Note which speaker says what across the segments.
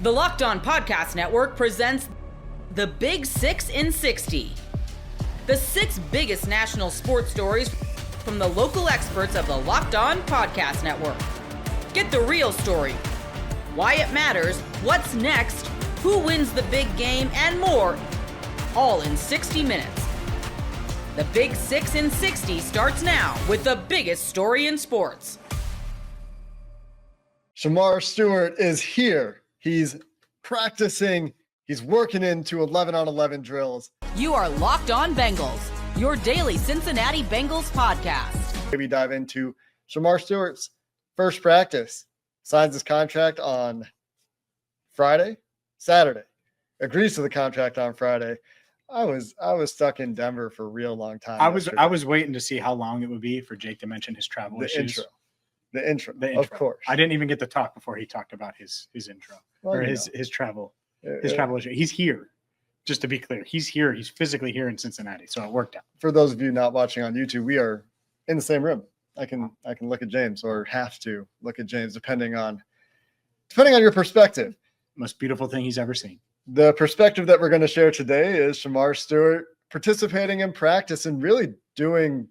Speaker 1: The Locked On Podcast Network presents the Big 6 in 60. The 6 biggest national sports stories from the local experts of the Locked On Podcast Network. Get the real story, why it matters, what's next, who wins the big game, and more, all in 60 minutes. The Big 6 in 60 starts now with the biggest story in sports.
Speaker 2: Shemar Stewart is here. He's practicing. He's working into 11-on-11 drills.
Speaker 1: You are Locked On Bengals, your daily Cincinnati Bengals podcast.
Speaker 2: We dive into Shemar Stewart's first practice. Signs his contract on Saturday. Agrees to the contract on Friday. I was stuck in Denver for a real long time.
Speaker 3: I was waiting to see how long it would be for Jake to mention his travel issues.
Speaker 2: The intro,
Speaker 3: of
Speaker 2: course.
Speaker 3: I didn't even get to talk before he talked about his intro his travel issue. He's here. Just to be clear, he's here. He's physically here in Cincinnati, so it worked out.
Speaker 2: For those of you not watching on YouTube, we are in the same room. I can look at James, or have to look at James, depending on your perspective.
Speaker 3: Most beautiful thing he's ever seen.
Speaker 2: The perspective that we're going to share today is Shemar Stewart participating in practice and really doing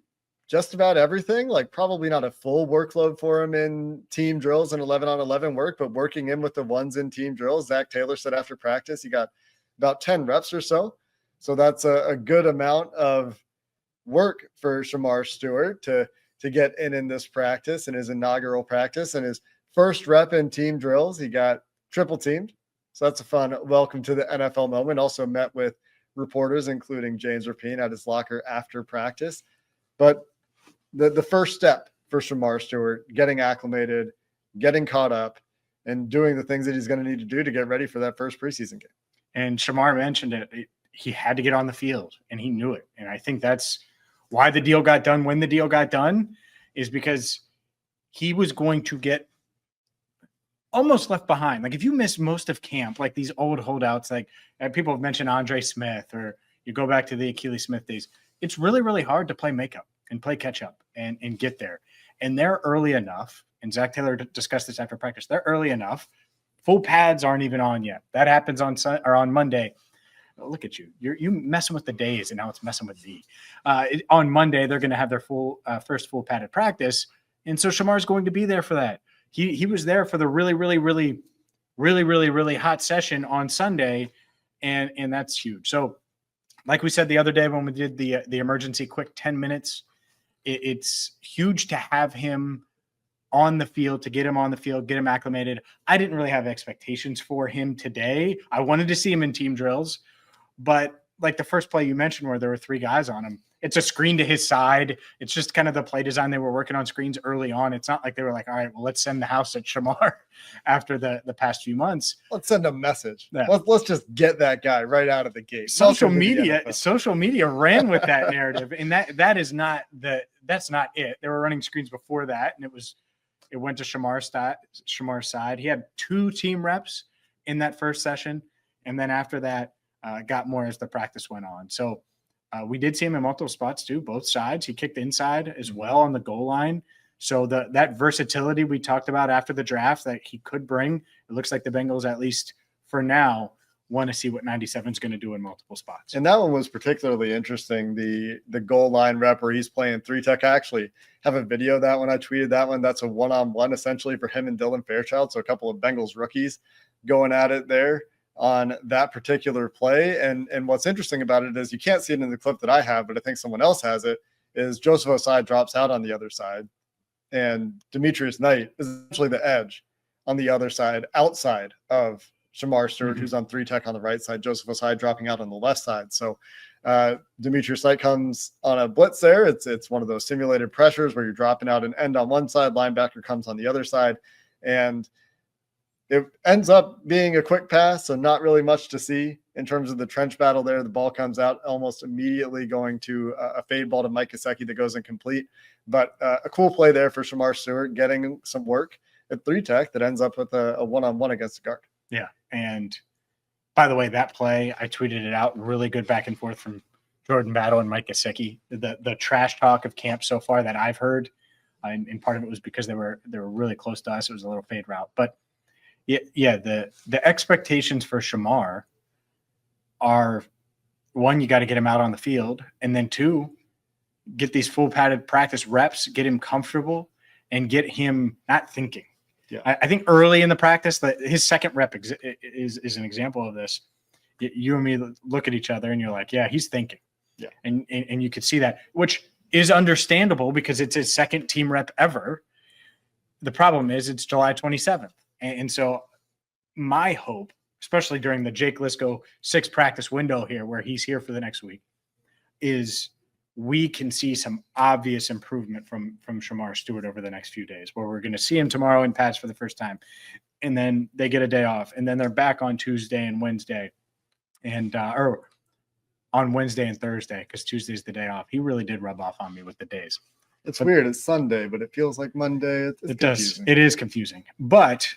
Speaker 2: just about everything. Like, probably not a full workload for him in team drills and 11-on-11 work, but working in with the ones in team drills. Zach Taylor said after practice he got about 10 reps or so. So that's a good amount of work for Shemar Stewart to get in this practice, in his inaugural practice, and his first rep in team drills. He got triple teamed. So that's a fun welcome to the NFL moment. Also met with reporters, including James Rapien, at his locker after practice. But the first step for Shemar Stewart, getting acclimated, getting caught up, and doing the things that he's going to need to do to get ready for that first preseason game.
Speaker 3: And Shemar mentioned it. He had to get on the field, and he knew it. And I think that's why the deal got done when the deal got done, is because he was going to get almost left behind. Like, if you miss most of camp, like these old holdouts, like people have mentioned Andre Smith, or you go back to the Achilles Smith days, it's really, really hard to play makeup and play catch up and get there. And they're early enough. And Zach Taylor discussed this after practice. They're early enough. Full pads aren't even on yet. That happens on Monday. Oh, look at you. You're messing with the days, and now it's messing with me. On Monday, they're going to have their first full padded practice. And so Shemar's going to be there for that. He was there for the really, really, really, really, really, really hot session on Sunday, and that's huge. So, like we said the other day when we did the emergency quick 10 minutes, it's huge to have him on the field, to get him on the field, get him acclimated. I didn't really have expectations for him today. I wanted to see him in team drills, but like the first play you mentioned where there were 3 guys on him, it's a screen to his side. It's just kind of the play design. They were working on screens early on. It's not like they were like, all right, well, let's send the house at Shemar after the past few months.
Speaker 2: Let's send a message.
Speaker 3: Yeah.
Speaker 2: Let's just get that guy right out of the gate.
Speaker 3: Social media ran with that narrative, and that's not it. They were running screens before that, and it went to Shemar's side. He had 2 team reps in that first session, and then after that, got more as the practice went on. So we did see him in multiple spots too, both sides. He kicked inside as well on the goal line. So that versatility we talked about after the draft that he could bring, it looks like the Bengals, at least for now, want to see what 97 is going to do in multiple spots.
Speaker 2: And that one was particularly interesting, the goal line rep where he's playing 3-tech. I actually have a video of that when I tweeted that one. That's a one-on-one essentially for him and Dylan Fairchild. So a couple of Bengals rookies going at it there on that particular play. And what's interesting about it is, you can't see it in the clip that I have, but I think someone else has it, is Joseph Osai drops out on the other side, and Demetrius Knight is essentially the edge on the other side, outside of Shemar Stewart, who's on 3-tech on the right side, Joseph Osai dropping out on the left side. So Demetrius Knight comes on a blitz there. It's one of those simulated pressures where you're dropping out an end on one side, linebacker comes on the other side, and it ends up being a quick pass, so not really much to see in terms of the trench battle there. The ball comes out almost immediately, going to a fade ball to Mike Gesicki that goes incomplete. But a cool play there for Shemar Stewart, getting some work at 3-tech that ends up with a one-on-one against the guard.
Speaker 3: Yeah, and by the way, that play, I tweeted it out, really good back and forth from Jordan Battle and Mike Gesicki. The trash talk of camp so far that I've heard, and part of it was because they were really close to us. It was a little fade route, but Yeah. The expectations for Shemar are, one, you got to get him out on the field, and then two, get these full padded practice reps, get him comfortable, and get him not thinking.
Speaker 2: Yeah.
Speaker 3: I think early in the practice, his second rep is an example of this. You and me look at each other and you're like, yeah, he's thinking.
Speaker 2: Yeah.
Speaker 3: And you could see that, which is understandable because it's his second team rep ever. The problem is it's July 27th. And so my hope, especially during the Jake Lisco 6 practice window here, where he's here for the next week, is we can see some obvious improvement from Shemar Stewart over the next few days, where we're going to see him tomorrow in pads for the first time. And then they get a day off, and then they're back on Tuesday and Wednesday, and or on Wednesday and Thursday, because Tuesday's the day off. He really did rub off on me with the days.
Speaker 2: It's weird. It's Sunday, but it feels like Monday. It's confusing.
Speaker 3: It is confusing, but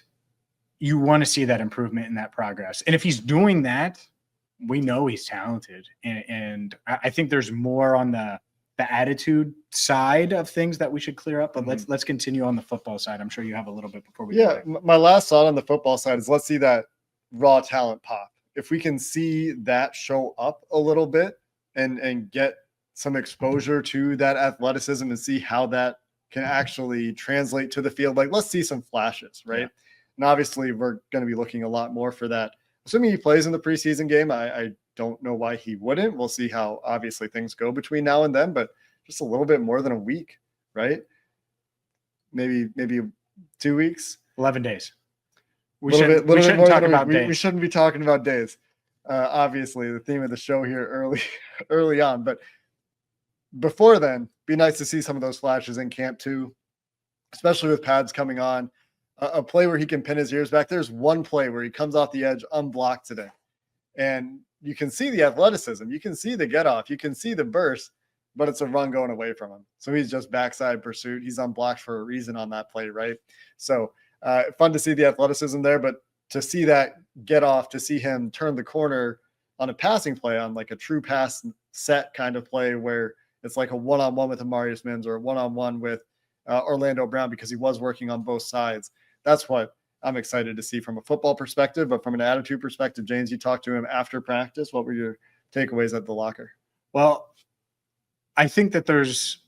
Speaker 3: you want to see that improvement and that progress. And if he's doing that, we know he's talented. And I think there's more on the attitude side of things that we should clear up, but let's continue on the football side. I'm sure you have a little bit before we
Speaker 2: Yeah. My last thought on the football side is let's see that raw talent pop. If we can see that show up a little bit and get some exposure to that athleticism and see how that can actually translate to the field, like let's see some flashes, right? Yeah. And obviously we're going to be looking a lot more for that. Assuming he plays in the preseason game, I don't know why he wouldn't. We'll see how obviously things go between now and then, but just a little bit more than a week, right? Maybe 2 weeks.
Speaker 3: 11 days. We shouldn't
Speaker 2: shouldn't
Speaker 3: talk about days.
Speaker 2: We shouldn't be talking about days. Obviously, the theme of the show here early on. But before then, be nice to see some of those flashes in camp too, especially with pads coming on. A play where he can pin his ears back. There's one play where he comes off the edge unblocked today. And you can see the athleticism. You can see the get off. You can see the burst, but it's a run going away from him. So he's just backside pursuit. He's unblocked for a reason on that play, right? So fun to see the athleticism there, but to see that get off, to see him turn the corner on a passing play, on like a true pass set kind of play where it's like a one-on-one with Amarius Mims or a one-on-one with Orlando Brown, because he was working on both sides. That's what I'm excited to see from a football perspective. But from an attitude perspective, James, you talked to him after practice. What were your takeaways at the locker?
Speaker 3: Well, I think that there's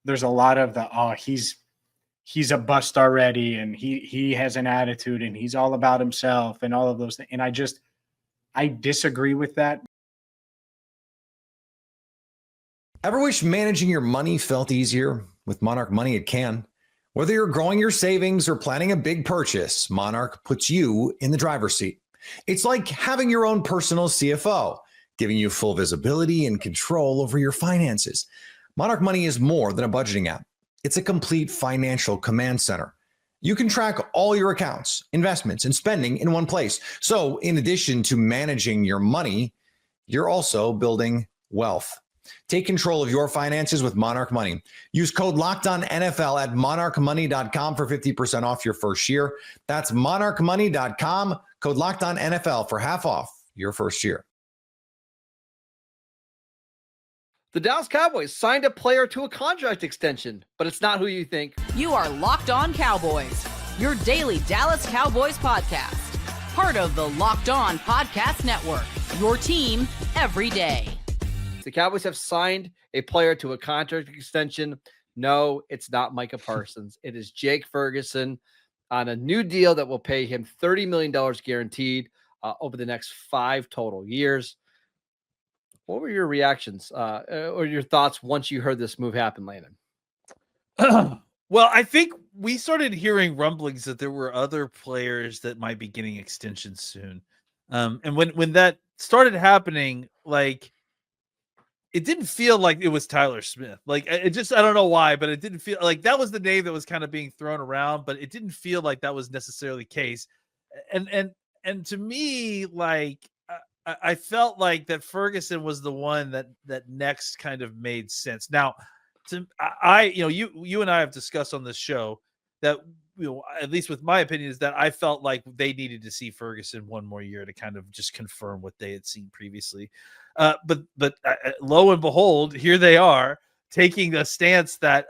Speaker 3: a lot of he's a bust already, and he has an attitude, and he's all about himself and all of those things. And I disagree with that.
Speaker 4: Ever wish managing your money felt easier? With Monarch Money, it can. Whether you're growing your savings or planning a big purchase, Monarch puts you in the driver's seat. It's like having your own personal CFO, giving you full visibility and control over your finances. Monarch Money is more than a budgeting app. It's a complete financial command center. You can track all your accounts, investments, and spending in one place. So in addition to managing your money, you're also building wealth. Take control of your finances with Monarch Money. Use code LOCKEDONNFL at monarchmoney.com for 50% off your first year. That's monarchmoney.com, code LOCKEDONNFL for half off your first year.
Speaker 5: The Dallas Cowboys signed a player to a contract extension, but it's not who you think.
Speaker 1: You are Locked On Cowboys, your daily Dallas Cowboys podcast. Part of the Locked On Podcast Network, your team every day.
Speaker 5: The Cowboys have signed a player to a contract extension. No, it's not Micah Parsons. It is Jake Ferguson on a new deal that will pay him $30 million guaranteed over the next 5 total years. What were your reactions or your thoughts once you heard this move happen, Landon?
Speaker 6: Well, I think we started hearing rumblings that there were other players that might be getting extensions soon. And when that started happening, like, it didn't feel like it was Tyler Smith. Like, I don't know why, but it didn't feel like that was the name that was kind of being thrown around, but it didn't feel like that was necessarily the case. And to me, like, I felt like that Ferguson was the one that next kind of made sense. Now, you and I have discussed on this show that, at least with my opinion, is that I felt like they needed to see Ferguson one more year to kind of just confirm what they had seen previously. But lo and behold, here they are. taking a stance that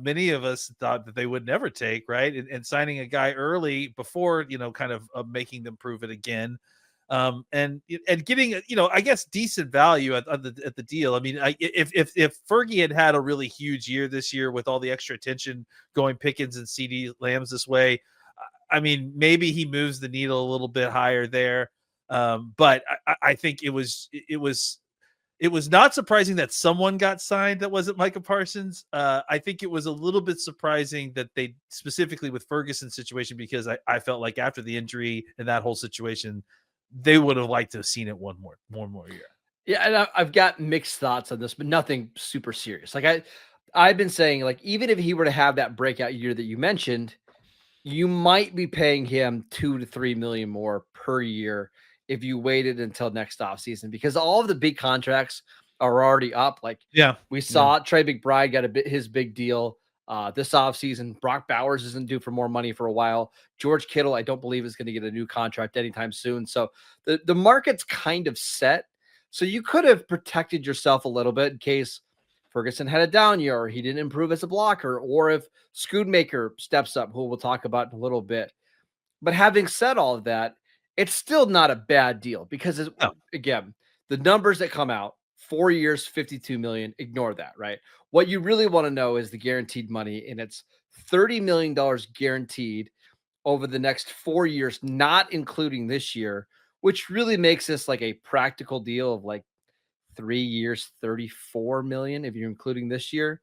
Speaker 6: many of us thought that they would never take, right? And signing a guy early before, kind of making them prove it again. And getting, I guess decent value at the deal. I mean, if Fergie had a really huge year this year with all the extra attention going Pickens and CD Lambs this way, I mean, maybe he moves the needle a little bit higher there. But I think it was not surprising that someone got signed that wasn't Micah Parsons. I think it was a little bit surprising that they specifically with Ferguson's situation, because I felt like after the injury and that whole situation, they would have liked to have seen it one more year.
Speaker 5: Yeah, and I've got mixed thoughts on this, but nothing super serious. Like I've been saying, like, even if he were to have that breakout year that you mentioned, you might be paying him $2 to $3 million more per year if you waited until next offseason, because all of the big contracts are already up. Like, we saw Trey McBride got his big deal this offseason. Brock Bowers isn't due for more money for a while. George Kittle, I don't believe, is going to get a new contract anytime soon. So the market's kind of set. So you could have protected yourself a little bit in case Ferguson had a down year, or he didn't improve as a blocker, or if Schoonmaker steps up, who we'll talk about in a little bit. But having said all of that, it's still not a bad deal, because again, the numbers that come out, 4 years, $52 million, ignore that, right? What you really want to know is the guaranteed money, and it's $30 million guaranteed over the next 4 years, not including this year, which really makes this like a practical deal of like 3 years, $34 million if you're including this year,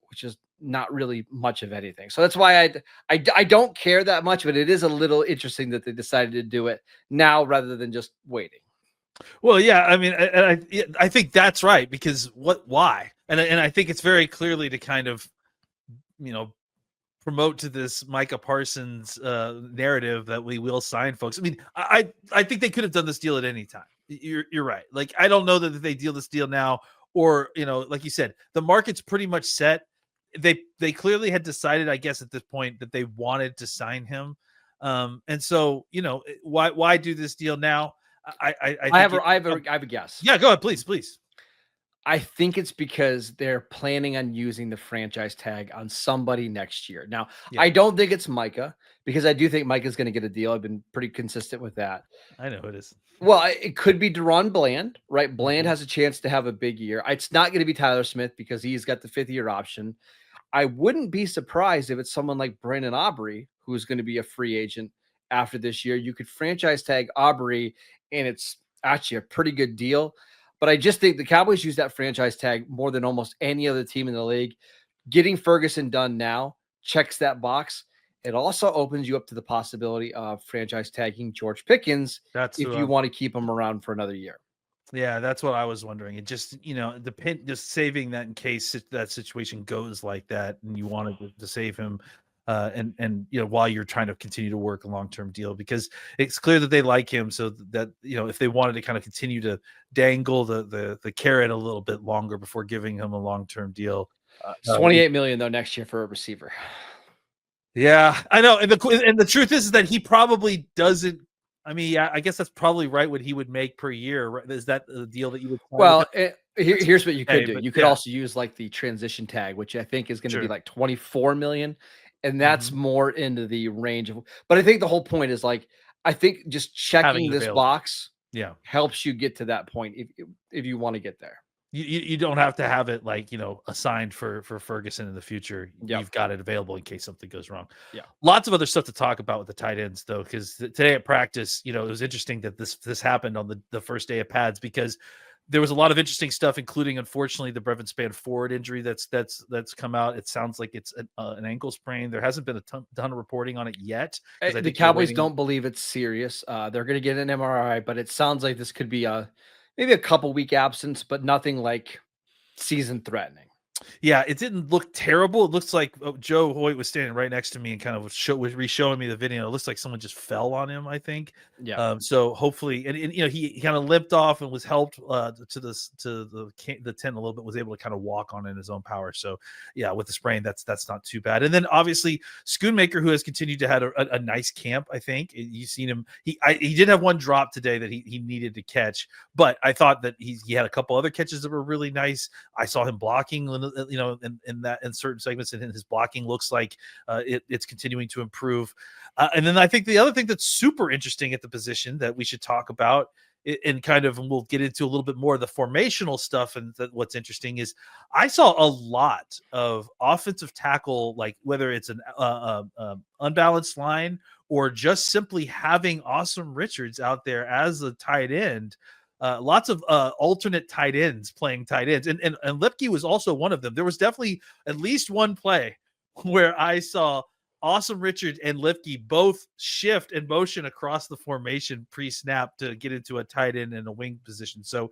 Speaker 5: which is not really much of anything. So that's why I don't care that much, but it is a little interesting that they decided to do it now rather than just waiting.
Speaker 6: Well, yeah, I mean, I think that's right, because why? And I think it's very clearly to kind of, promote to this Micah Parsons narrative that we will sign folks. I mean, I think they could have done this deal at any time. You're right. Like, I don't know that they deal this deal now, or, like you said, the market's pretty much set. They clearly had decided, I guess, at this point that they wanted to sign him. And so, why do this deal now? I have
Speaker 5: a guess.
Speaker 6: Yeah, go ahead, please.
Speaker 5: I think it's because they're planning on using the franchise tag on somebody next year. Now, I don't think it's Micah, because I do think Micah's going to get a deal. I've been pretty consistent with that.
Speaker 6: I know it is.
Speaker 5: Well, it could be Deron Bland, right? Bland has a chance to have a big year. It's not going to be Tyler Smith, because he's got the 5th-year option. I wouldn't be surprised if it's someone like Brandon Aubrey, who's going to be a free agent after this year. You could franchise tag Aubrey, and it's actually a pretty good deal. But I just think the Cowboys use that franchise tag more than almost any other team in the league. Getting Ferguson done now checks that box. It also opens you up to the possibility of franchise tagging George Pickens if you want to keep him around for another year.
Speaker 6: Yeah, that's what I was wondering. It just, just saving that in case that situation goes like that, and you wanted to save him. And while you're trying to continue to work a long-term deal, because it's clear that they like him, so that if they wanted to kind of continue to dangle the carrot a little bit longer before giving him a long-term deal.
Speaker 5: $28 million though next year for a receiver.
Speaker 6: Yeah, I know, and the truth is that he probably doesn't. I mean, yeah, I guess that's probably right what he would make per year. Right? Is that the deal that you would?
Speaker 5: Well, here's what you could do. You could also use like the transition tag, which I think is going to be like $24 million. And that's more into the range of, but I think the whole point is like, I think just checking this box helps you get to that point if you want to get there.
Speaker 6: You don't have to have it like, assigned for Ferguson in the future. You've got it available in case something goes wrong. Yeah. Lots of other stuff to talk about with the tight ends though, because today at practice, it was interesting that this happened on the first day of pads, because there was a lot of interesting stuff, including, unfortunately, the Brevin Spann forward injury that's come out. It sounds like it's an ankle sprain. There hasn't been a ton of reporting on it yet.
Speaker 5: The Cowboys don't believe it's serious. They're going to get an MRI, but it sounds like this could be maybe a couple week absence, but nothing like season threatening.
Speaker 6: Yeah, it didn't look terrible. It looks like Joe Hoyt was standing right next to me and kind of was re-showing me the video. It looks like someone just fell on him, I think.
Speaker 5: Yeah.
Speaker 6: So hopefully, and he kind of limped off and was helped to the tent a little bit. Was able to kind of walk on in his own power. So yeah, with the sprain, that's not too bad. And then obviously Schoonmaker, who has continued to have a nice camp. I think you've seen him. He did have one drop today that he needed to catch, but I thought that he had a couple other catches that were really nice. I saw him blocking, in certain segments, and his blocking looks like it's continuing to improve. And then I think the other thing that's super interesting at the position that we should talk about, and we'll get into a little bit more of the formational stuff. And what's interesting is I saw a lot of offensive tackle, like whether it's an unbalanced line or just simply having Awesome Richards out there as a tight end. Lots of alternate tight ends playing tight ends. And Lipke was also one of them. There was definitely at least one play where I saw Awesome Richards and Lipke both shift and motion across the formation pre-snap to get into a tight end and a wing position. So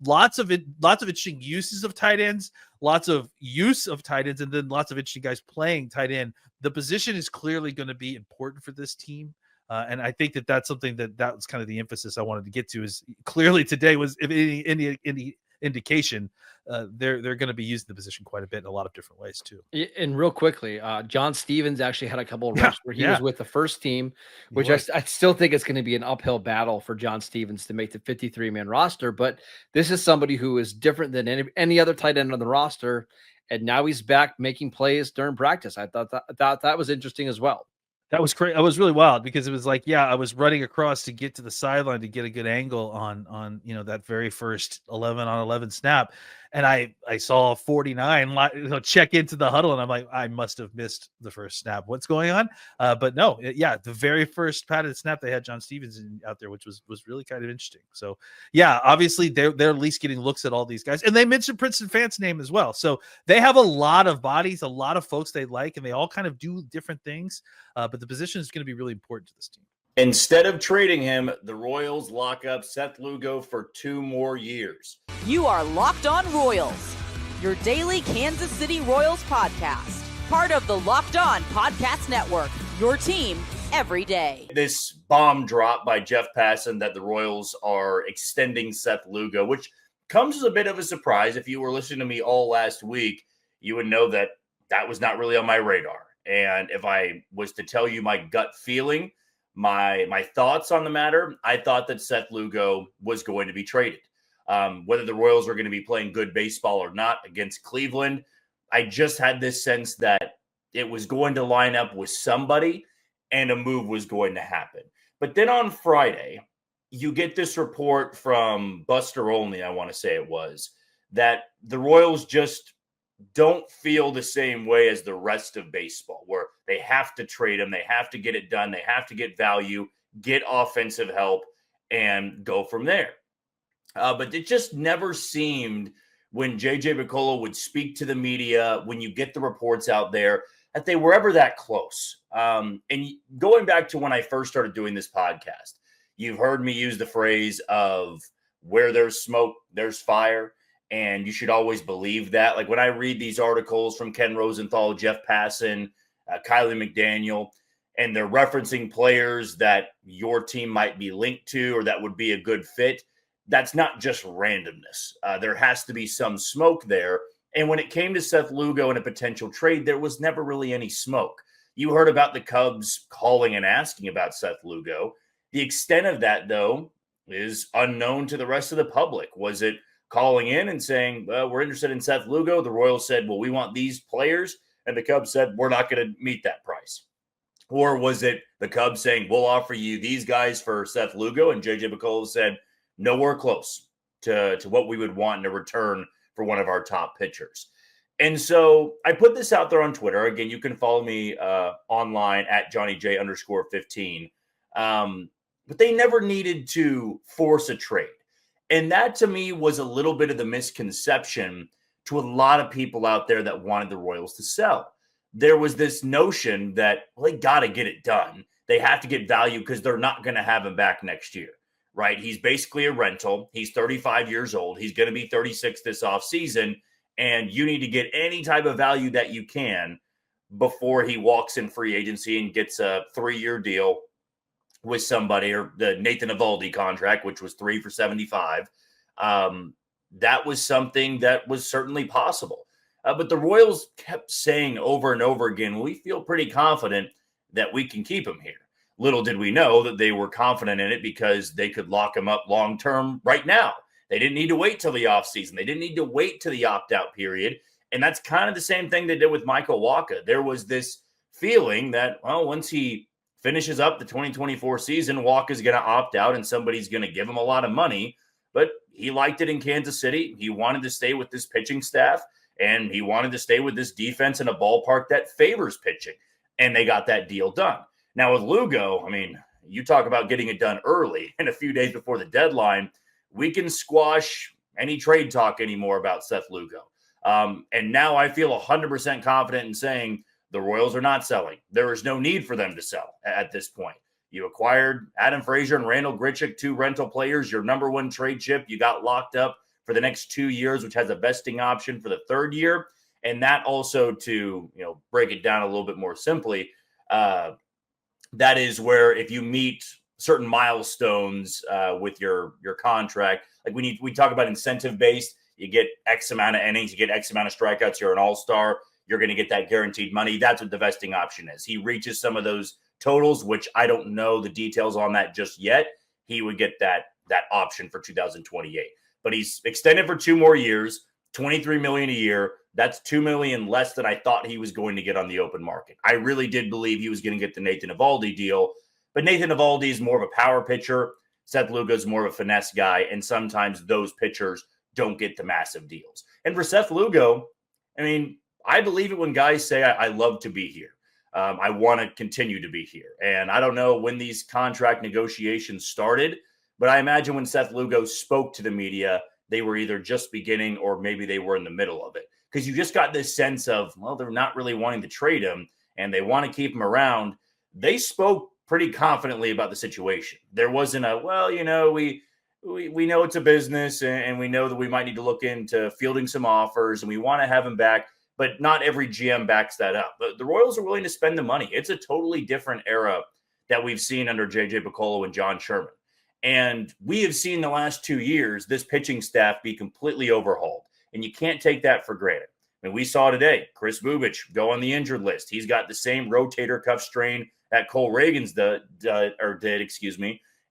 Speaker 6: lots of interesting uses of tight ends, lots of use of tight ends, and then lots of interesting guys playing tight end. The position is clearly going to be important for this team. And I think that's something that was kind of the emphasis I wanted to get to, is clearly today was, if any indication, they're going to be using the position quite a bit in a lot of different ways too.
Speaker 5: And real quickly, John Stevens actually had a couple of reps where he was with the first team, which I still think it's going to be an uphill battle for John Stevens to make the 53-man roster. But this is somebody who is different than any other tight end on the roster. And now he's back making plays during practice. I thought that was interesting as well.
Speaker 6: That was crazy. I was really wild because it was like, I was running across to get to the sideline to get a good angle on that very first 11-on-11 snap. And I saw 49 check into the huddle, and I'm like, I must have missed the first snap. What's going on? But no, the very first padded snap, they had John Stevens out there, which was really kind of interesting. So obviously they're at least getting looks at all these guys, and they mentioned Princeton Fant's name as well. So they have a lot of bodies, a lot of folks they like, and they all kind of do different things. But the position is going to be really important to this team.
Speaker 7: Instead of trading him, the Royals lock up Seth Lugo for 2 more years.
Speaker 1: You are Locked On Royals, your daily Kansas City Royals podcast. Part of the Locked On Podcast Network, your team every day.
Speaker 7: This bomb drop by Jeff Passan that the Royals are extending Seth Lugo, which comes as a bit of a surprise. If you were listening to me all last week, you would know that was not really on my radar. And if I was to tell you my gut feeling, my thoughts on the matter, I thought that Seth Lugo was going to be traded. Whether the Royals were going to be playing good baseball or not against Cleveland, I just had this sense that it was going to line up with somebody and a move was going to happen. But then on Friday, you get this report from Buster Olney, I want to say it was, that the Royals just don't feel the same way as the rest of baseball, where they have to trade him, they have to get it done, they have to get value, get offensive help, and go from there. But it just never seemed, when J.J. Picollo would speak to the media, when you get the reports out there, that they were ever that close. And going back to when I first started doing this podcast, you've heard me use the phrase of where there's smoke, there's fire. And you should always believe that. Like when I read these articles from Ken Rosenthal, Jeff Passan, Kylie McDaniel, and they're referencing players that your team might be linked to or that would be a good fit, that's not just randomness. There has to be some smoke there. And when it came to Seth Lugo and a potential trade, there was never really any smoke. You heard about the Cubs calling and asking about Seth Lugo. The extent of that, though, is unknown to the rest of the public. Was it calling in and saying, well, we're interested in Seth Lugo? The Royals said, well, we want these players. And the Cubs said, we're not going to meet that price. Or was it the Cubs saying, we'll offer you these guys for Seth Lugo? And J.J. Picollo said, nowhere close to what we would want in return for one of our top pitchers. And so I put this out there on Twitter. Again, you can follow me online at JohnnyJ_15. But they never needed to force a trade. And that to me was a little bit of the misconception to a lot of people out there that wanted the Royals to sell. There was this notion that, well, they got to get it done. They have to get value because they're not going to have him back next year, right? He's basically a rental. He's 35 years old. He's going to be 36 this offseason. and you need to get any type of value that you can before he walks in free agency and gets a 3-year deal with somebody, or the Nathan Eovaldi contract, which was 3 for $75. That was something that was certainly possible. But the Royals kept saying over and over again, we feel pretty confident that we can keep him here. Little did we know that they were confident in it because they could lock him up long-term right now. They didn't need to wait till the offseason. They didn't need to wait till the opt-out period. And that's kind of the same thing they did with Michael Wacha. There was this feeling that, well, once he finishes up the 2024 season, Wacha's going to opt out and somebody's going to give him a lot of money. But he liked it in Kansas City. He wanted to stay with this pitching staff, and he wanted to stay with this defense in a ballpark that favors pitching. And they got that deal done. Now with Lugo, I mean, you talk about getting it done early and a few days before the deadline, we can squash any trade talk anymore about Seth Lugo. And now I feel 100% confident in saying the Royals are not selling. There is no need for them to sell at this point. You acquired Adam Frazier and Randall Grichuk, 2 rental players, your number 1 trade chip. You got locked up for the next 2 years, which has a vesting option for the 3rd year. And that also, to break it down a little bit more simply, that is where if you meet certain milestones with your contract, like we talk about incentive based, you get X amount of innings, you get X amount of strikeouts, you're an all-star, you're going to get that guaranteed money. That's what the vesting option is. He reaches some of those totals, which I don't know the details on that just yet. He would get that option for 2028. But he's extended for 2 more years, $23 million a year. That's $2 million less than I thought he was going to get on the open market. I really did believe he was going to get the Nathan Eovaldi deal, but Nathan Eovaldi is more of a power pitcher. Seth Lugo is more of a finesse guy, and sometimes those pitchers don't get the massive deals. And for Seth Lugo, I mean, I believe it when guys say, I love to be here. I want to continue to be here. And I don't know when these contract negotiations started, but I imagine when Seth Lugo spoke to the media, they were either just beginning or maybe they were in the middle of it. Because you just got this sense of, well, they're not really wanting to trade him and they want to keep him around. They spoke pretty confidently about the situation. There wasn't a, well, we know it's a business and we know that we might need to look into fielding some offers and we want to have him back, but not every GM backs that up. But the Royals are willing to spend the money. It's a totally different era that we've seen under J.J. Picollo and John Sherman. And we have seen the last 2 years this pitching staff be completely overhauled. And you can't take that for granted. I mean, we saw today, Chris Bubich go on the injured list. He's got the same rotator cuff strain that Cole Reagans did.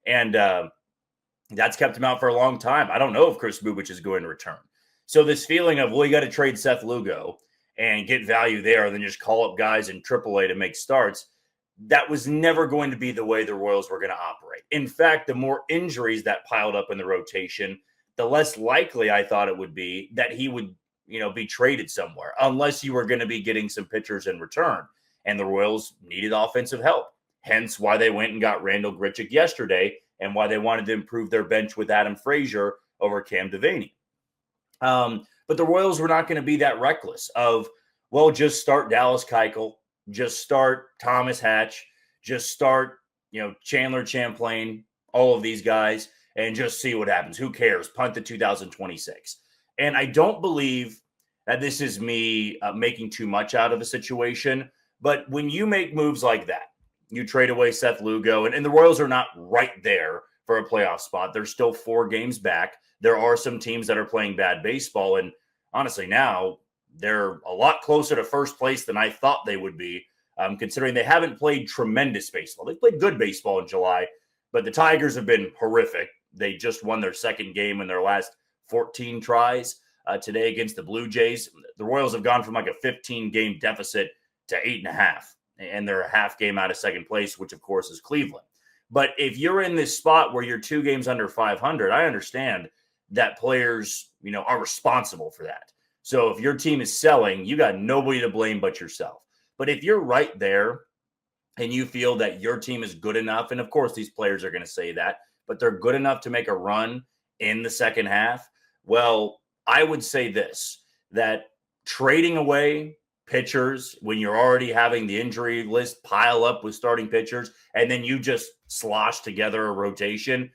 Speaker 7: And that's kept him out for a long time. I don't know if Chris Bubich is going to return. So this feeling of, well, you got to trade Seth Lugo and get value there and then just call up guys in AAA to make starts, that was never going to be the way the Royals were going to operate. In fact, the more injuries that piled up in the rotation, the less likely I thought it would be that he would, be traded somewhere, unless you were going to be getting some pitchers in return. And the Royals needed offensive help. Hence why they went and got Randall Grichuk yesterday and why they wanted to improve their bench with Adam Frazier over Cam Devaney. But the Royals were not going to be that reckless of, well, just start Dallas Keuchel, just start Thomas Hatch, just start, Chandler Champlain, all of these guys, and just see what happens. Who cares? Punt to 2026. And I don't believe that this is me making too much out of a situation, but when you make moves like that, you trade away Seth Lugo, and the Royals are not right there for a playoff spot. They're still 4 games back. There are some teams that are playing bad baseball, and honestly now they're a lot closer to first place than I thought they would be, considering they haven't played tremendous baseball. They played good baseball in July, but the Tigers have been horrific. They just won their second game in their last 14 tries today against the Blue Jays. The Royals have gone from like a 15-game deficit to 8.5, and they're a half game out of second place, which of course is Cleveland. But if you're in this spot where you're 2 games under 500, I understand that players, are responsible for that. So if your team is selling, you got nobody to blame but yourself. But if you're right there and you feel that your team is good enough, and of course these players are going to say that, but they're good enough to make a run in the second half, well, I would say this, that trading away pitchers when you're already having the injury list pile up with starting pitchers, and then you just slosh together a rotation,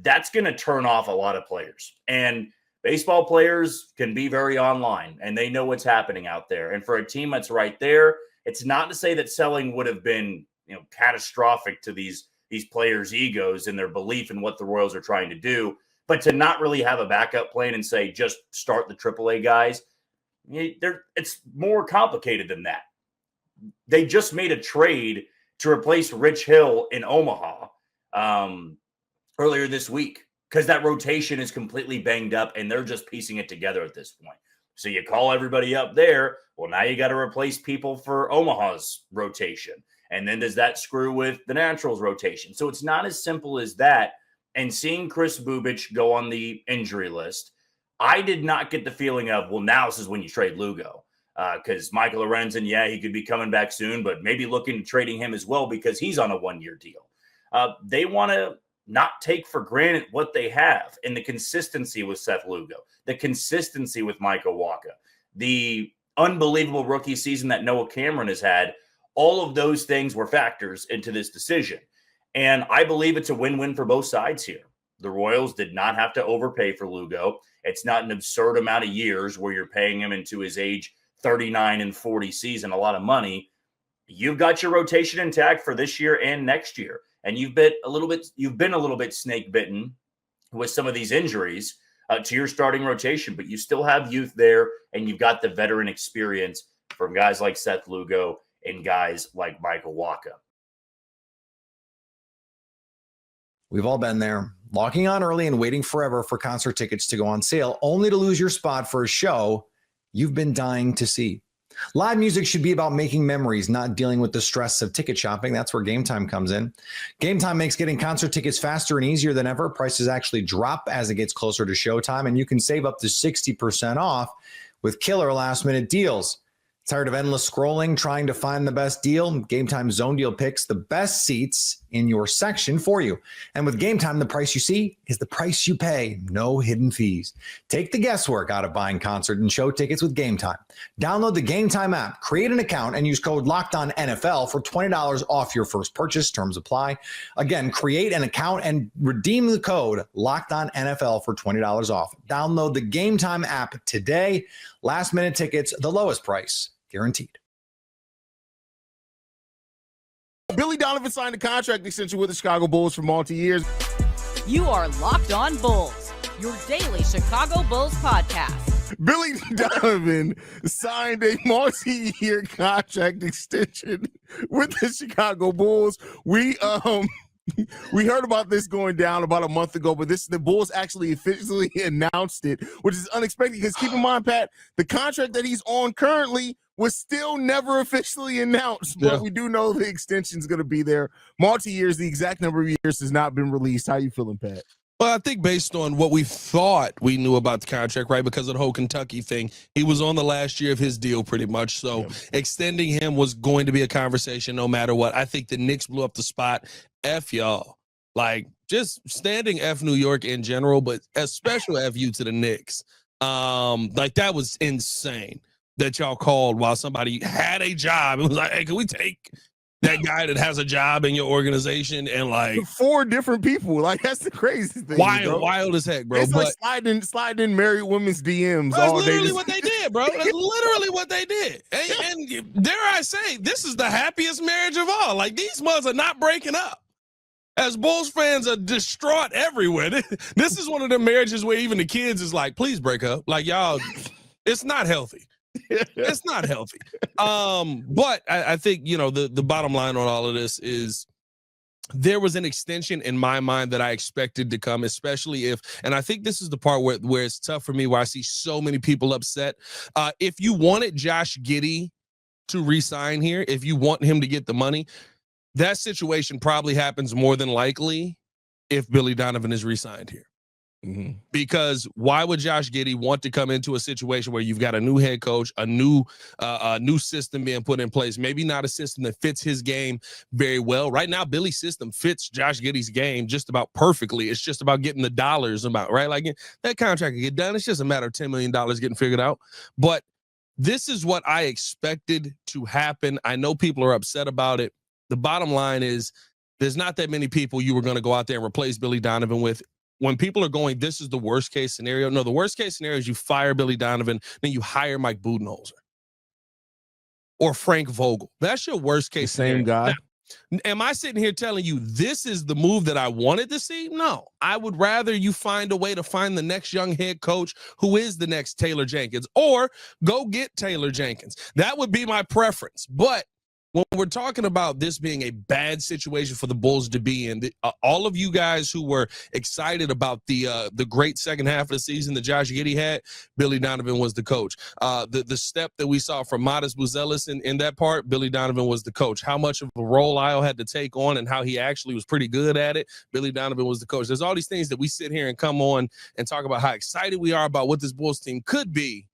Speaker 7: that's going to turn off a lot of players. And baseball players can be very online and they know what's happening out there. And for a team that's right there, it's not to say that selling would have been, catastrophic to these players' egos and their belief in what the Royals are trying to do, but to not really have a backup plan and say, just start the AAA guys, it's more complicated than that. They just made a trade to replace Rich Hill in Omaha earlier this week because that rotation is completely banged up and they're just piecing it together at this point. So you call everybody up there. Well, now you got to replace people for Omaha's rotation. And then does that screw with the Naturals rotation? So it's not as simple as that. And seeing Chris Bubich go on the injury list, I did not get the feeling of, well, now this is when you trade Lugo. Because Michael Lorenzen, he could be coming back soon, but maybe looking at trading him as well because he's on a one-year deal. They want to not take for granted what they have and the consistency with Seth Lugo, the consistency with Michael Wacha, the unbelievable rookie season that Noah Cameron has had. All of those things were factors into this decision. And I believe it's a win-win for both sides here. The Royals did not have to overpay for Lugo. It's not an absurd amount of years where you're paying him into his age 39 and 40 season, a lot of money. You've got your rotation intact for this year and next year. And you've been a little bit snake bitten with some of these injuries to your starting rotation, but you still have youth there and you've got the veteran experience from guys like Seth Lugo and guys like Michael Wacha.
Speaker 4: We've all been there, locking on early and waiting forever for concert tickets to go on sale, only to lose your spot for a show you've been dying to see. Live music should be about making memories, not dealing with the stress of ticket shopping. That's where Gametime comes in. Gametime makes getting concert tickets faster and easier than ever. Prices actually drop as it gets closer to showtime, and you can save up to 60% off with killer last-minute deals. Tired of endless scrolling, trying to find the best deal? Gametime Zone Deal picks the best seats in your section for you. And with Gametime, the price you see is the price you pay. No hidden fees. Take the guesswork out of buying concert and show tickets with Gametime. Download the Gametime app, create an account, and use code LOCKEDONNFL for $20 off your first purchase. Terms apply. Again, create an account and redeem the code LOCKEDONNFL for $20 off. Download the Gametime app today. Last minute tickets, the lowest price guaranteed.
Speaker 8: Billy Donovan signed a contract extension with the Chicago Bulls for multi-years.
Speaker 1: You are Locked On Bulls, your daily Chicago Bulls podcast.
Speaker 8: Billy Donovan signed a multi-year contract extension with the Chicago Bulls. We heard about this going down about a month ago, but the Bulls actually officially announced it, which is unexpected because keep in mind, Pat, the contract that he's on currently was still never officially announced, but we do know the extension is going to be there. Multi-years, the exact number of years has not been released. How you feeling, Pat?
Speaker 9: Well, I think based on what we thought we knew about the contract, right, because of the whole Kentucky thing, he was on the last year of his deal pretty much. So extending him was going to be a conversation no matter what. I think the Knicks blew up the spot. F y'all. Like, just standing F New York in general, but a special F you to the Knicks. Like, that was insane that y'all called while somebody had a job. It was like, hey, can we take that guy that has a job in your organization and like
Speaker 8: 4 different people? Like, that's the crazy thing.
Speaker 9: Wild as heck, bro.
Speaker 8: It's like sliding in married women's DMs
Speaker 9: that's
Speaker 8: all day.
Speaker 9: Literally what they did, bro. That's literally what they did. And dare I say, this is the happiest marriage of all. Like, these mothers are not breaking up. As Bulls fans are distraught everywhere. This is one of the marriages where even the kids is like, please break up. Like, y'all, it's not healthy. It's not healthy. But I think, the bottom line on all of this is there was an extension in my mind that I expected to come, especially if, and I think this is the part where it's tough for me, where I see so many people upset. If you wanted Josh Giddey to re-sign here, if you want him to get the money, that situation probably happens more than likely if Billy Donovan is re-signed here. Mm-hmm. Because why would Josh Giddey want to come into a situation where you've got a new head coach, a new system being put in place, maybe not a system that fits his game very well. Right now, Billy's system fits Josh Giddey's game just about perfectly. It's just about getting the dollars about, right? Like, that contract can get done. It's just a matter of $10 million getting figured out. But this is what I expected to happen. I know people are upset about it. The bottom line is there's not that many people you were going to go out there and replace Billy Donovan with. when people are going, this is the worst case scenario. No, the worst case scenario is you fire Billy Donovan, then you hire Mike Budenholzer or Frank Vogel. That's your worst case
Speaker 8: Same
Speaker 9: scenario.
Speaker 8: guy.
Speaker 9: Now, am I sitting here telling you this is the move that I wanted to see? No, I would rather you find a way to find the next young head coach who is the next Taylor Jenkins, or go get Taylor Jenkins. That would be my preference. But when we're talking about this being a bad situation for the Bulls to be in, all of you guys who were excited about the great second half of the season that Josh Giddey had, Billy Donovan was the coach. The step that we saw from Modest Buzelis in that part, Billy Donovan was the coach. How much of a role Lyle had to take on and how he actually was pretty good at it, Billy Donovan was the coach. There's all these things that we sit here and come on and talk about how excited we are about what this Bulls team could be.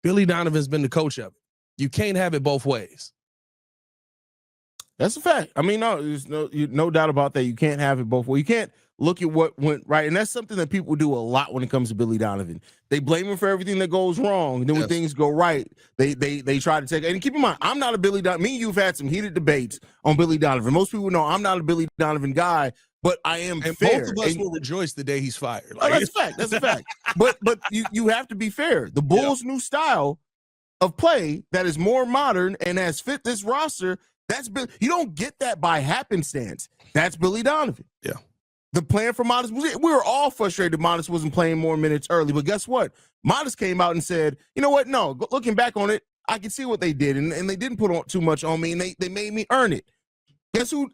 Speaker 9: Billy Donovan's been the coach of it. You can't have it both ways.
Speaker 8: That's a fact. I mean, no, there's no doubt about that. You can't have it both ways. You can't look at what went right, and that's something that people do a lot when it comes to Billy Donovan. They blame him for everything that goes wrong, and then when things go right, they try to take. And keep in mind, I'm not a Billy Donovan. Me and you've had some heated debates on Billy Donovan. Most people know I'm not a Billy Donovan guy, but I am
Speaker 9: and
Speaker 8: fair.
Speaker 9: Both of us will rejoice the day he's fired.
Speaker 8: Like, that's a fact. That's a fact. But you have to be fair. The Bulls' new style of play that is more modern and has fit this roster. You don't get that by happenstance. That's Billy Donovan.
Speaker 9: Yeah.
Speaker 8: The plan for Modest, we were all frustrated Modest wasn't playing more minutes early, but guess what? Modest came out and said, you know what? No, looking back on it, I can see what they did, and they didn't put on too much on me, and they made me earn it. Guess who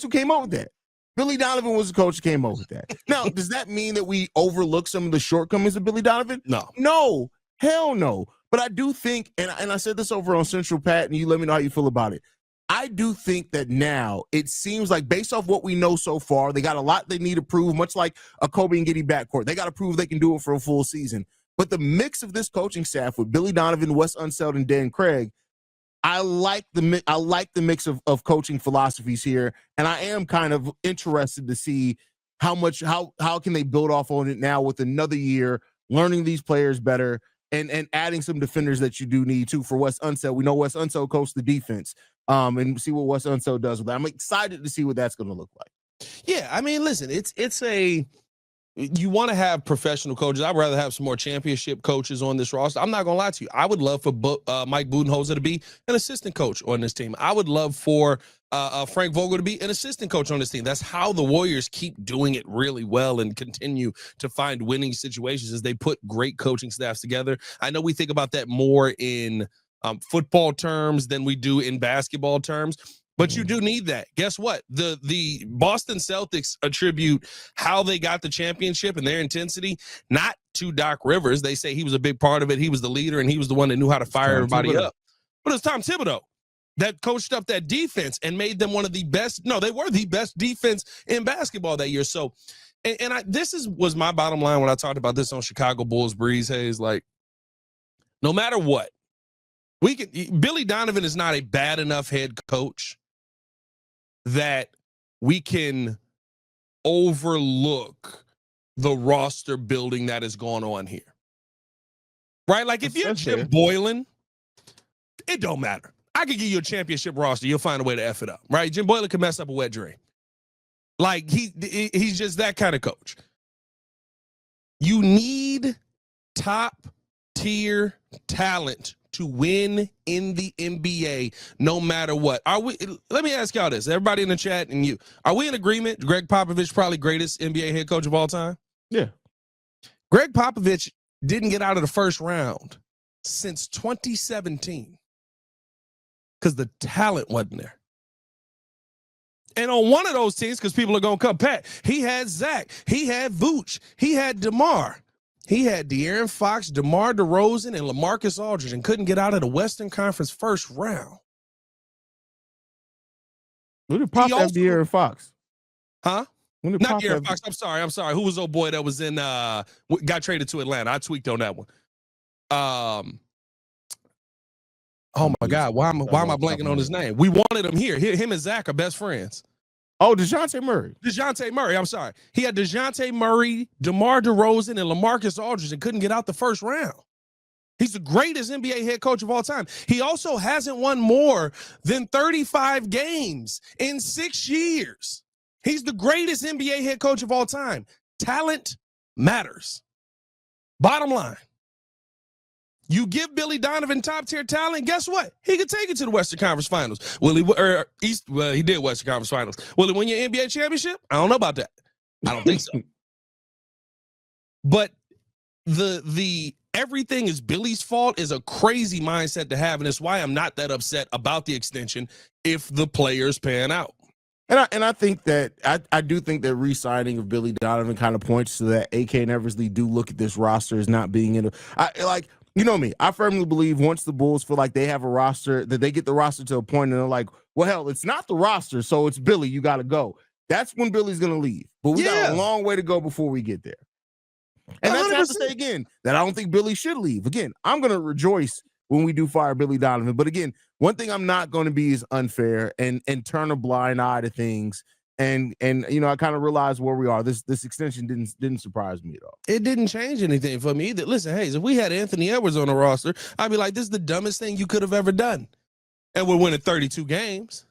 Speaker 8: came up with that? Billy Donovan was the coach who came up with that. Now, does that mean that we overlook some of the shortcomings of Billy Donovan? No, hell no. But I do think, and I said this over on Central Pat, and you let me know how you feel about it. I do think that now it seems like, based off what we know so far, they got a lot they need to prove, much like a Kobe and Giddey backcourt. They got to prove they can do it for a full season. But the mix of this coaching staff with Billy Donovan, Wes Unseld, and Dan Craig, I like the mix of coaching philosophies here, and I am kind of interested to see how can they build off on it now with another year, learning these players better, and adding some defenders that you do need too for Wes Unseld. We know Wes Unseld coached the defense. And see what Wes Unseld does with that. I'm excited to see what that's going to look like.
Speaker 9: Yeah, I mean, listen, you want to have professional coaches. I'd rather have some more championship coaches on this roster. I'm not going to lie to you. I would love for Mike Budenholzer to be an assistant coach on this team. I would love for Frank Vogel to be an assistant coach on this team. That's how the Warriors keep doing it really well and continue to find winning situations as they put great coaching staffs together. I know we think about that more in football terms than we do in basketball terms, but you do need that. Guess what? The Boston Celtics attribute how they got the championship and their intensity not to Doc Rivers. They say he was a big part of it. He was the leader, and he was the one that knew how to fire everybody up. But it's Tom Thibodeau that coached up that defense and made them one of the best. No, they were the best defense in basketball that year. So, was my bottom line when I talked about this on Chicago Bulls Breeze Hayes. Like, no matter what, Billy Donovan is not a bad enough head coach that we can overlook the roster building that is going on here. Right? Like, if you're Jim Boylan, it don't matter. I could give you a championship roster. You'll find a way to F it up. Right? Jim Boylan can mess up a wet dream. Like, he's just that kind of coach. You need top-tier talent to win in the NBA, no matter what. Let me ask y'all this, everybody in the chat and you. Are we in agreement? Greg Popovich, probably greatest NBA head coach of all time?
Speaker 8: Yeah.
Speaker 9: Greg Popovich didn't get out of the first round since 2017 because the talent wasn't there. And on one of those teams, because people are going to come, Pat, he had Zach, he had Vooch, he had DeMar. He had De'Aaron Fox, DeMar DeRozan, and LaMarcus Aldridge, and couldn't get out of the Western Conference first round.
Speaker 8: Who did Pop have De'Aaron Fox?
Speaker 9: Huh? Not De'Aaron Fox. I'm sorry. Who was old boy that was in got traded to Atlanta? I tweaked on that one. Oh my God, why am I blanking on his name? We wanted him here. Him and Zach are best friends.
Speaker 8: Oh, DeJounte Murray.
Speaker 9: DeJounte Murray, I'm sorry. He had DeJounte Murray, DeMar DeRozan, and LaMarcus Aldridge and couldn't get out the first round. He's the greatest NBA head coach of all time. He also hasn't won more than 35 games in 6 years. He's the greatest NBA head coach of all time. Talent matters. Bottom line. You give Billy Donovan top-tier talent, guess what? He could take you to the Western Conference Finals. Will he, or East? Well, he did Western Conference Finals. Will he win your NBA championship? I don't know about that. I don't think so. But the everything is Billy's fault is a crazy mindset to have, and it's why I'm not that upset about the extension if the players pan out.
Speaker 8: And I think that I do think that re-signing of Billy Donovan kind of points to that. AK and Eversley do look at this roster as not being in you know me. I firmly believe once the Bulls feel like they have a roster, that they get the roster to a point and they're like, well, hell, it's not the roster, so it's Billy. You got to go. That's when Billy's going to leave. But we got a long way to go before we get there. And that's not to say, again, that I don't think Billy should leave. Again, I'm going to rejoice when we do fire Billy Donovan. But again, one thing I'm not going to be is unfair and turn a blind eye to things. And you know, I kind of realized where we are. This extension didn't surprise me at all.
Speaker 9: It didn't change anything for me either. Listen, Hayes, if we had Anthony Edwards on the roster, I'd be like, this is the dumbest thing you could have ever done. And we're winning 32 games.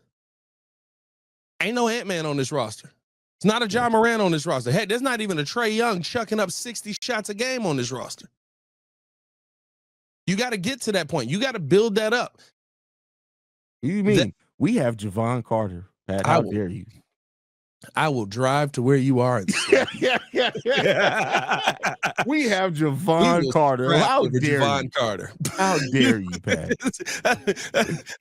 Speaker 9: Ain't no Ant-Man on this roster. It's not a John Moran on this roster. Hey, there's not even a Trae Young chucking up 60 shots a game on this roster. You got to get to that point. You got to build that up.
Speaker 8: You mean we have Javon Carter? Pat, how dare you?
Speaker 9: I will drive to where you are.
Speaker 8: Yeah. We have Javon Carter. How dare you?
Speaker 9: Carter.
Speaker 8: How dare you, Pat?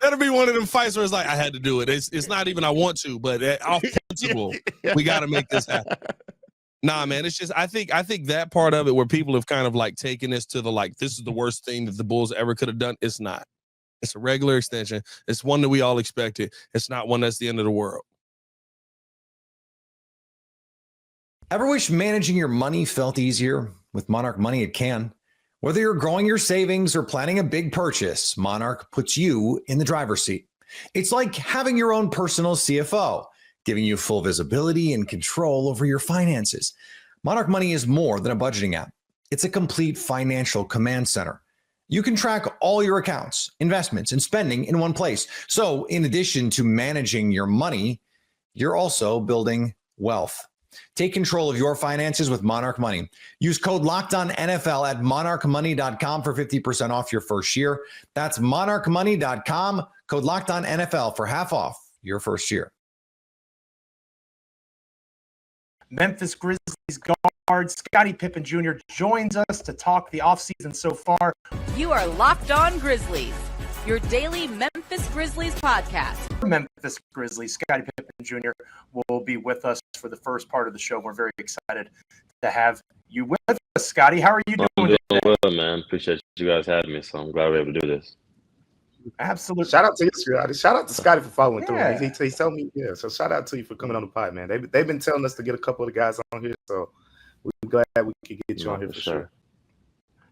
Speaker 9: That'll be one of them fights where it's like, I had to do it. It's not even I want to, but off principle, we got to make this happen. Nah, man, it's just I think that part of it where people have kind of like taken this to the like, this is the worst thing that the Bulls ever could have done. It's not. It's a regular extension. It's one that we all expected. It's not one that's the end of the world.
Speaker 4: Ever wish managing your money felt easier? With Monarch Money, it can. Whether you're growing your savings or planning a big purchase, Monarch puts you in the driver's seat. It's like having your own personal CFO, giving you full visibility and control over your finances. Monarch Money is more than a budgeting app. It's a complete financial command center. You can track all your accounts, investments, and spending in one place. So in addition to managing your money, you're also building wealth. Take control of your finances with Monarch Money. Use code LOCKEDONNFL at monarchmoney.com for 50% off your first year. That's monarchmoney.com, code LOCKEDONNFL for half off your first year.
Speaker 3: Memphis Grizzlies guard Scottie Pippen Jr. joins us to talk the offseason so far.
Speaker 1: You are Locked On Grizzlies, your daily Memphis Grizzlies podcast.
Speaker 3: Memphis Grizzlies, Scottie Pippen Jr. will be with us for the first part of the show. We're very excited to have you with us, Scottie. How are you doing?
Speaker 10: I'm doing well, man. Appreciate you guys having me, so I'm glad we're able to do this.
Speaker 3: Absolutely.
Speaker 11: Shout out to you, Scottie. Shout out to Scottie for following through. He told me, so shout out to you for coming on the pod, man. They've been telling us to get a couple of the guys on here, so we're glad we could get you on here for sure.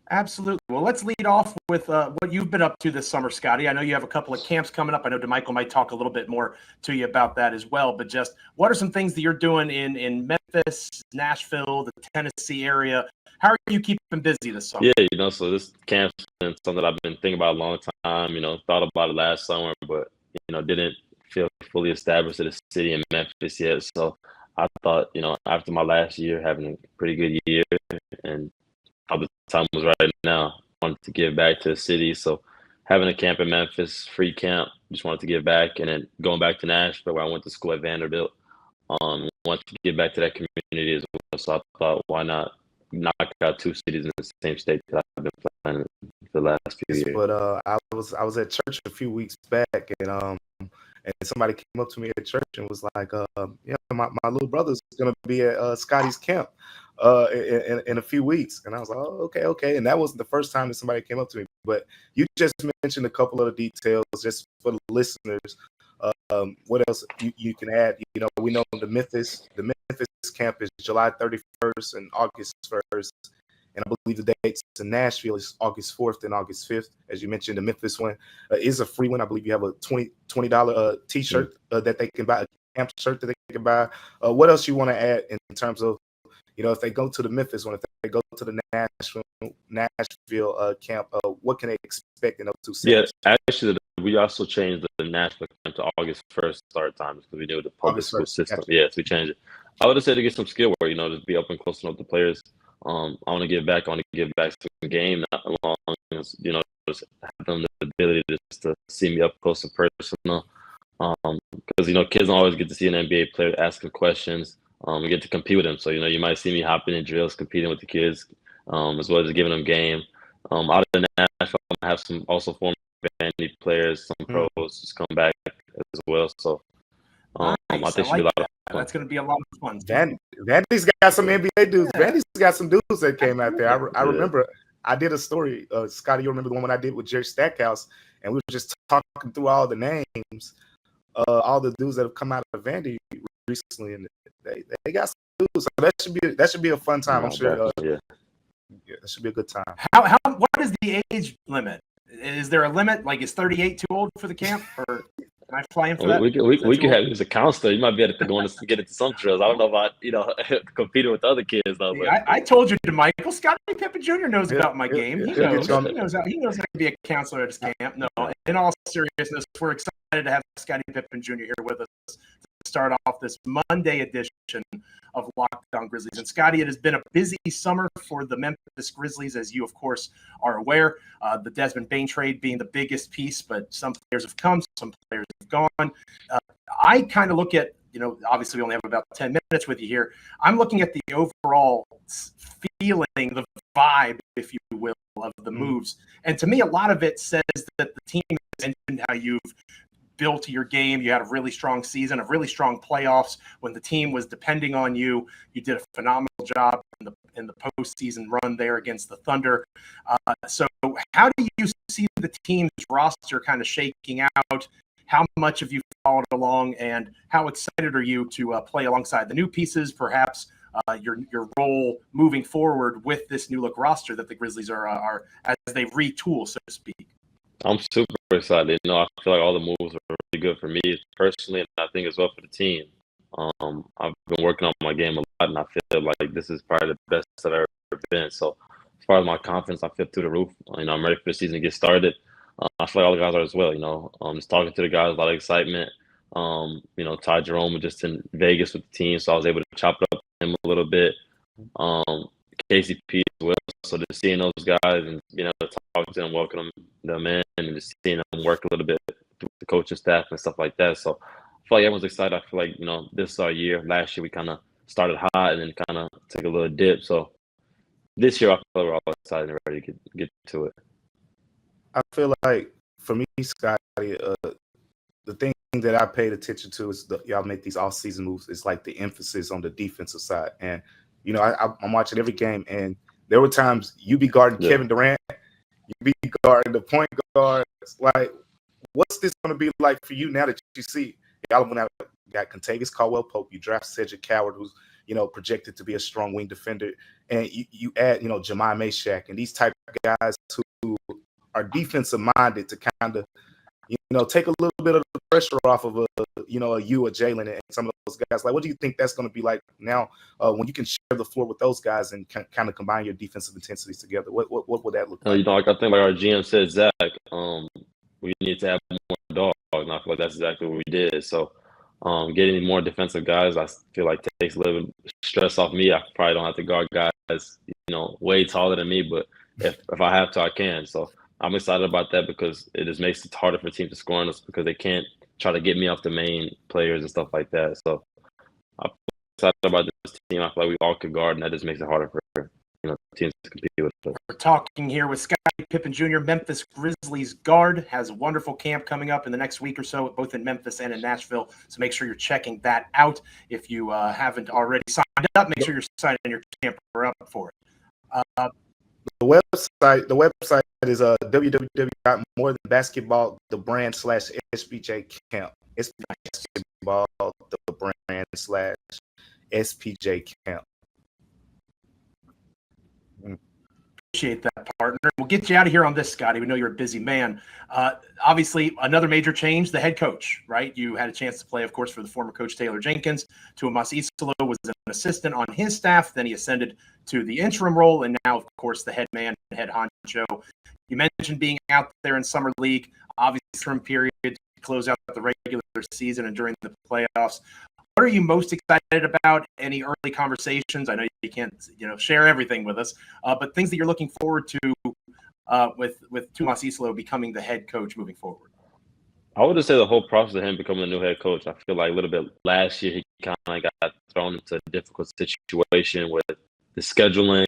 Speaker 3: Absolutely. Well, let's lead off with what you've been up to this summer, Scottie. I know you have a couple of camps coming up. I know DeMichael might talk a little bit more to you about that as well. But just what are some things that you're doing in Memphis, Nashville, the Tennessee area? How are you keeping busy this summer?
Speaker 10: Yeah, so this camp's been something that I've been thinking about a long time. Thought about it last summer, but, didn't feel fully established in the city in Memphis yet. So I thought, after my last year, having a pretty good year and how the time was right now, I wanted to give back to the city. So having a camp in Memphis, free camp, just wanted to give back. And then going back to Nashville, where I went to school at Vanderbilt, wanted to give back to that community as well. So I thought, why not knock out two cities in the same state that I've been playing for the last few years.
Speaker 11: But I was at church a few weeks back, and somebody came up to me at church and was like, my little brother's gonna be at Scottie's camp in a few weeks. And I was like, oh, okay. And that wasn't the first time that somebody came up to me. But you just mentioned a couple of the details just for the listeners. What else you can add? We know the Memphis camp is July 31st and August 1st. And I believe the dates in Nashville is August 4th and August 5th. As you mentioned, the Memphis one is a free one. I believe you have a $20 T-shirt that they can buy, a camp shirt that they can buy. What else you want to add in terms of, if they go to the Memphis one, if they go to the Nashville camp, what can they expect in those two cities?
Speaker 10: Yeah, actually, we also changed the Nashville camp to August 1st start time because we knew the public school system. Gotcha. Yes, we changed it. I would have said to get some skill work, just be up and close enough to players. I want to give back. I want to give back to the game, not as long as, just have them the ability just to see me up close and personal. Because, kids don't always get to see an NBA player asking questions and get to compete with them. So, you might see me hopping in drills, competing with the kids, as well as giving them game. Out of Nashville, I have some also former Vandy players, some pros just come back as well. So,
Speaker 12: nice.
Speaker 10: I think it should
Speaker 12: like
Speaker 10: be a lot of
Speaker 12: that.
Speaker 10: fun.
Speaker 12: That's going to be a lot of fun.
Speaker 11: Vandy's got some NBA dudes.
Speaker 12: Yeah.
Speaker 11: Vandy's got some dudes that came out there. I remember I did a story. Scotty, you remember the one I did with Jerry Stackhouse, and we were just talking through all the names, all the dudes that have come out of Vandy recently, and they got some dudes. So that should be a fun time. I'm sure. Yeah, that should be a good time.
Speaker 12: What is the age limit? Is there a limit? Like, is 38 too old for the camp, or can I fly in for that?
Speaker 10: We could have you as a counselor. You might be able to go in and get into some drills. I don't know about competing with other kids though. But
Speaker 12: I told you, DeMichael, Scottie Pippen Jr. knows about my game. He knows how to be a counselor at his camp. No, in all seriousness, we're excited to have Scottie Pippen Jr. here with us to start off this Monday edition of Locked On Grizzlies. And Scotty, it has been a busy summer for the Memphis Grizzlies, as you, of course, are aware. The Desmond Bane trade being the biggest piece, but some players have come, some players have gone. I kind of look at, obviously we only have about 10 minutes with you here. I'm looking at the overall feeling, the vibe, if you will, of the moves. And to me, a lot of it says that the team has mentioned how you've built your game. You had a really strong season, a really strong playoffs. When the team was depending on you, you did a phenomenal job in the postseason run there against the Thunder. So how do you see the team's roster kind of shaking out? How much have you followed along, and how excited are you to play alongside the new pieces, perhaps your role moving forward with this new look roster that the Grizzlies are as they retool, so to speak?
Speaker 10: I'm super excited. I feel like all the moves are really good for me personally, and I think as well for the team. I've been working on my game a lot, and I feel like this is probably the best I've ever been. So as far as my confidence, I feel through the roof. I'm ready for the season to get started. I feel like all the guys are as well. Just talking to the guys, a lot of excitement. Ty Jerome was just in Vegas with the team, so I was able to chop it up with him a little bit. KCP as well. So just seeing those guys and being able to talk to them, welcome them in, and just seeing them work a little bit with the coaching staff and stuff like that. So I feel like everyone's excited. I feel like, this is our year. Last year we kind of started hot and then kind of took a little dip. So this year I feel like we're all excited and ready to get to it.
Speaker 11: I feel like for me, Scotty, the thing that I paid attention to is y'all make these off-season moves. It's like the emphasis on the defensive side. And, I'm watching every game, and there were times you be guarding Kevin Durant, you be guarding the point guards. Like, what's this going to be like for you now that you see y'all went out, got Contagious Caldwell-Pope, you draft Cedric Coward, who's projected to be a strong wing defender, and you add Jemai Meshack and these type of guys who are defensive minded to kind of take a little bit of the pressure off of a Jalen and some of those guys. Like, what do you think that's going to be like now when you can share the floor with those guys and kind of combine your defensive intensities together? What would that look like?
Speaker 10: I think like our GM said, Zach, we need to have more dogs, and I feel like that's exactly what we did. So getting more defensive guys, I feel like takes a little bit stress off me. I probably don't have to guard guys, way taller than me, but if I have to, I can. So I'm excited about that because it just makes it harder for teams to score on us because they can't try to get me off the main players and stuff like that. So I'm excited about this team. I feel like we all could guard, and that just makes it harder for teams to compete with us.
Speaker 12: We're talking here with Scottie Pippen Jr., Memphis Grizzlies guard, has a wonderful camp coming up in the next week or so, both in Memphis and in Nashville. So make sure you're checking that out. If you haven't already signed up, make sure you're signing your camper up for it.
Speaker 11: The website is www.morethanbasketball.thebrand/SPJ camp. It's basketball, the brand/SPJ camp.
Speaker 12: Appreciate that, partner. We'll get you out of here on this, Scotty. We know you're a busy man. Obviously, another major change, the head coach, right? You had a chance to play, of course, for the former coach Taylor Jenkins. Tuomas Isolo was an assistant on his staff. Then he ascended to the interim role, and now, of course, the head man, head honcho. You mentioned being out there in summer league, obviously interim period to close out the regular season and during the playoffs. What are you most excited about? Any early conversations? I know you can't, share everything with us, but things that you're looking forward to with Tomas Islo becoming the head coach moving forward.
Speaker 10: I would just say the whole process of him becoming the new head coach. I feel like a little bit last year he kind of got thrown into a difficult situation with the scheduling.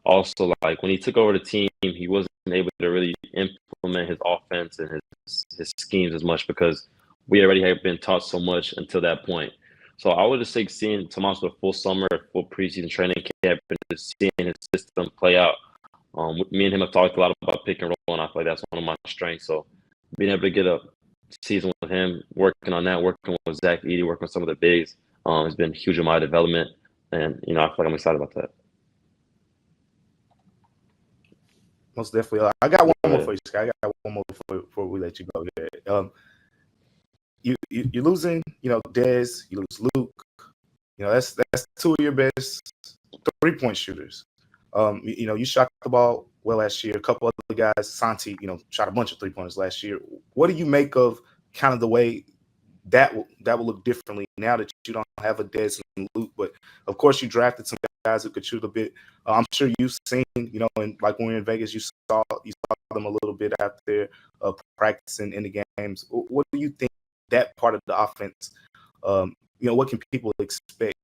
Speaker 10: Also, like when he took over the team, he wasn't able to really implement his offense and his schemes as much because we already had been taught so much until that point. So I would just say seeing Tomas with a full summer, full preseason training camp, and just seeing his system play out. Me and him have talked a lot about pick and roll, and I feel like that's one of my strengths. So being able to get a season with him, working on that, working with Zach Edey, working with some of the bigs, has been huge in my development. And, I feel like I'm excited about that.
Speaker 11: Most definitely. I got one more for you, Scott. I got one more before we let you go here. You're losing, Dez, you lose Luke. That's two of your best 3-point shooters. You shot the ball well last year. A couple other guys, Santi, shot a bunch of 3-pointers last year. What do you make of kind of the way that will look differently now that you don't have a Dez and Luke? But of course, you drafted some guys who could shoot a bit. I'm sure you've seen, and like when we were in Vegas, you saw them a little bit out there practicing in the games. What do you think that part of the offense? What can people expect?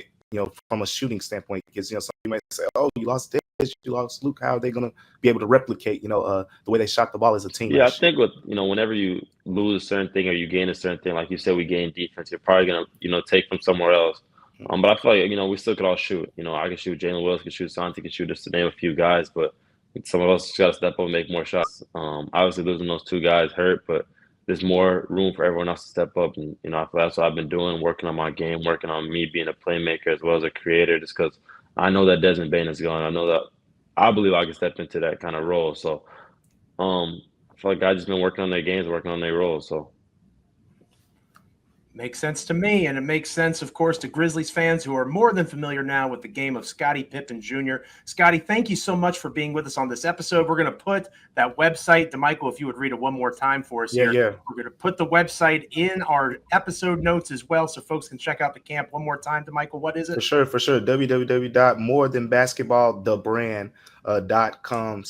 Speaker 11: From a shooting standpoint, because some you might say, "Oh, you lost Dez, you lost Luke. How are they going to be able to replicate, the way they shot the ball as a team?"
Speaker 10: Yeah, I think whenever you lose a certain thing or you gain a certain thing, like you said, we gain defense. You're probably gonna, take from somewhere else. But I feel like we still could all shoot. I can shoot. Jalen Willis can shoot. Santi can shoot. Just to name a few guys, but some of us got to step up and make more shots. Obviously, losing those two guys hurt, but there's more room for everyone else to step up. And, I feel that's what I've been doing, working on my game, working on me being a playmaker as well as a creator, just because I know that Desmond Bane is gone. I believe I can step into that kind of role. So I feel like guys just been working on their games, working on their roles. So
Speaker 12: Makes sense to me, and it makes sense, of course, to Grizzlies fans who are more than familiar now with the game of Scottie Pippen Jr. Scottie, thank you so much for being with us on this episode. We're going to put that website, DeMichael, if you would read it one more time for us here.
Speaker 11: Yeah.
Speaker 12: We're going to put the website in our episode notes as well, so folks can check out the camp one more time. DeMichael, what is it?
Speaker 11: For sure. www.morethanbasketball.com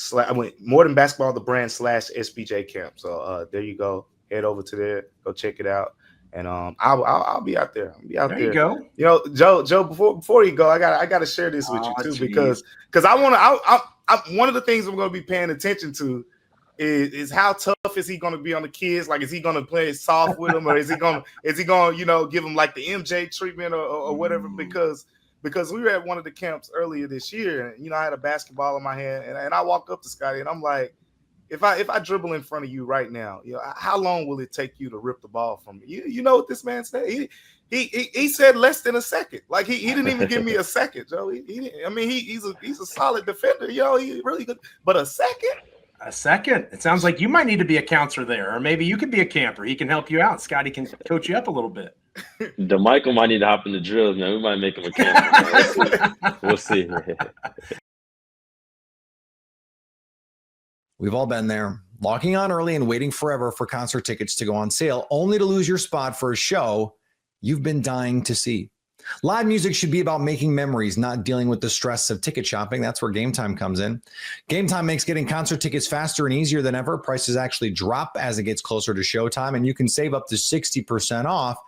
Speaker 11: /SBJ camp. So there you go. Head over to there. Go check it out. And I'll be out there.
Speaker 12: There you go.
Speaker 11: Joe. Before you go, I got to share this with you too, because I want to. One of the things I'm going to be paying attention to is how tough is he going to be on the kids? Like, is he going to play soft with them, or is he going give them like the MJ treatment or whatever? Because we were at one of the camps earlier this year, and I had a basketball in my hand, and I walk up to Scottie, and I'm like, If I dribble in front of you right now, how long will it take you to rip the ball from me? You know what this man said? He said less than a second. Like he didn't even give me a second, Joe. He's a solid defender. He really good. But a second?
Speaker 12: A second. It sounds like you might need to be a counselor there, or maybe you could be a camper. He can help you out. Scottie can coach you up a little bit.
Speaker 10: DeMichael might need to hop in the drills, man. We might make him a camper. We'll see.
Speaker 4: We've all been there, locking on early and waiting forever for concert tickets to go on sale, only to lose your spot for a show you've been dying to see. Live music should be about making memories, not dealing with the stress of ticket shopping. That's where Gametime comes in. Gametime makes getting concert tickets faster and easier than ever. Prices actually drop as it gets closer to showtime, and you can save up to 60% off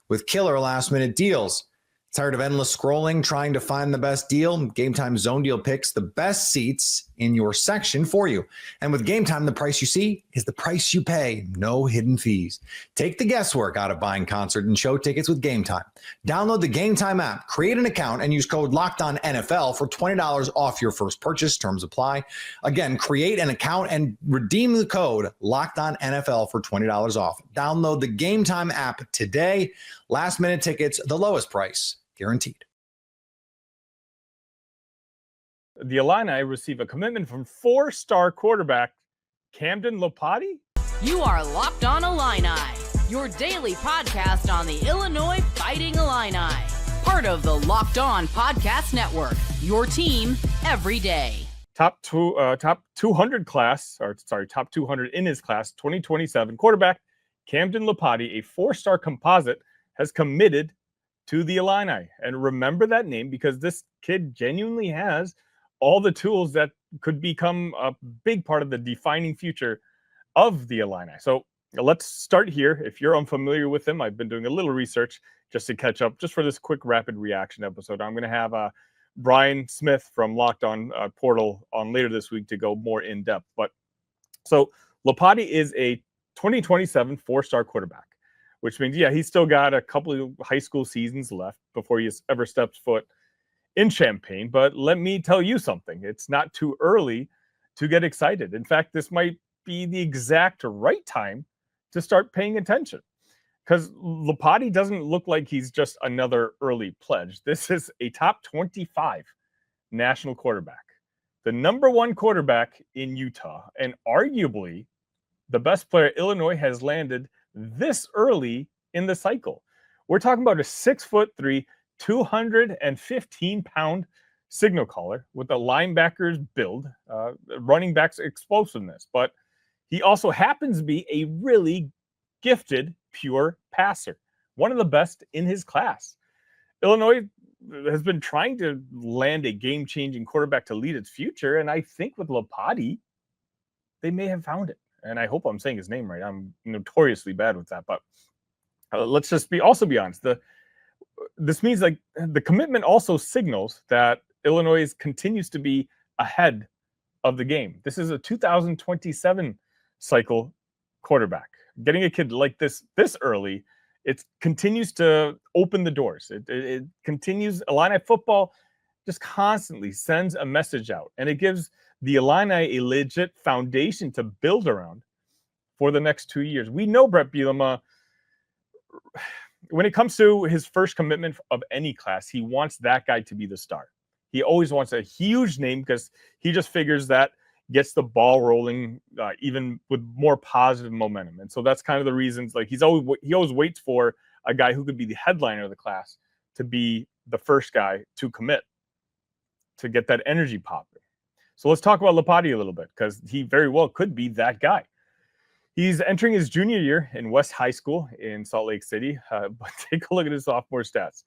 Speaker 4: with killer last-minute deals. Tired of endless scrolling, trying to find the best deal? Gametime Zone Deal picks the best seats in your section for you. And with Gametime, the price you see is the price you pay. No hidden fees. Take the guesswork out of buying concert and show tickets with Gametime. Download the Gametime app, create an account, and use code LOCKEDONNFL for $20 off your first purchase. Terms apply. Again, create an account and redeem the code LOCKEDONNFL for $20 off. Download the Gametime app today. Last minute tickets, the lowest price, guaranteed.
Speaker 13: The Illini receive a commitment from 4-star quarterback Camden Lopati.
Speaker 1: You are Locked On Illini, your daily podcast on the Illinois Fighting Illini. Part of the Locked On Podcast Network, your team every day.
Speaker 13: Top 200 in his class, 2027 quarterback Camden Lopati, a 4-star composite, has committed to the Illini. And remember that name because this kid genuinely has all the tools that could become a big part of the defining future of the Illini. So let's start here. If you're unfamiliar with him, I've been doing a little research just to catch up, just for this quick rapid reaction episode. I'm going to have Brian Smith from Locked On Portal on later this week to go more in depth. But so Lopati is a 2027 four-star quarterback, which means, yeah, he's still got a couple of high school seasons left before he ever steps foot in Champaign. But let me tell you something. It's not too early to get excited. In fact, this might be the exact right time to start paying attention because Lopati doesn't look like he's just another early pledge. This is a top 25 national quarterback, the number one quarterback in Utah, and arguably the best player Illinois has landed this early in the cycle. We're talking about a 6'3", 215-pound signal caller with a linebacker's build, running back's explosiveness, but he also happens to be a really gifted, pure passer, one of the best in his class. Illinois has been trying to land a game-changing quarterback to lead its future, and I think with Lopati, they may have found it. And I hope I'm saying his name right. I'm notoriously bad with that, but let's just be honest. This means like the commitment also signals that Illinois continues to be ahead of the game. This is a 2027 cycle quarterback. Getting a kid like this early, it continues to open the doors. It continues. Illini football just constantly sends a message out, and it gives the Illini a legit foundation to build around for the next 2 years. We know Brett Bielema, when it comes to his first commitment of any class, he wants that guy to be the star. He always wants a huge name because he just figures that gets the ball rolling even with more positive momentum. And so that's kind of the reasons, like he always waits for a guy who could be the headliner of the class to be the first guy to commit, to get that energy popping. So let's talk about Lopati a little bit because he very well could be that guy. He's entering his junior year in West High School in Salt Lake City. But take a look at his sophomore stats.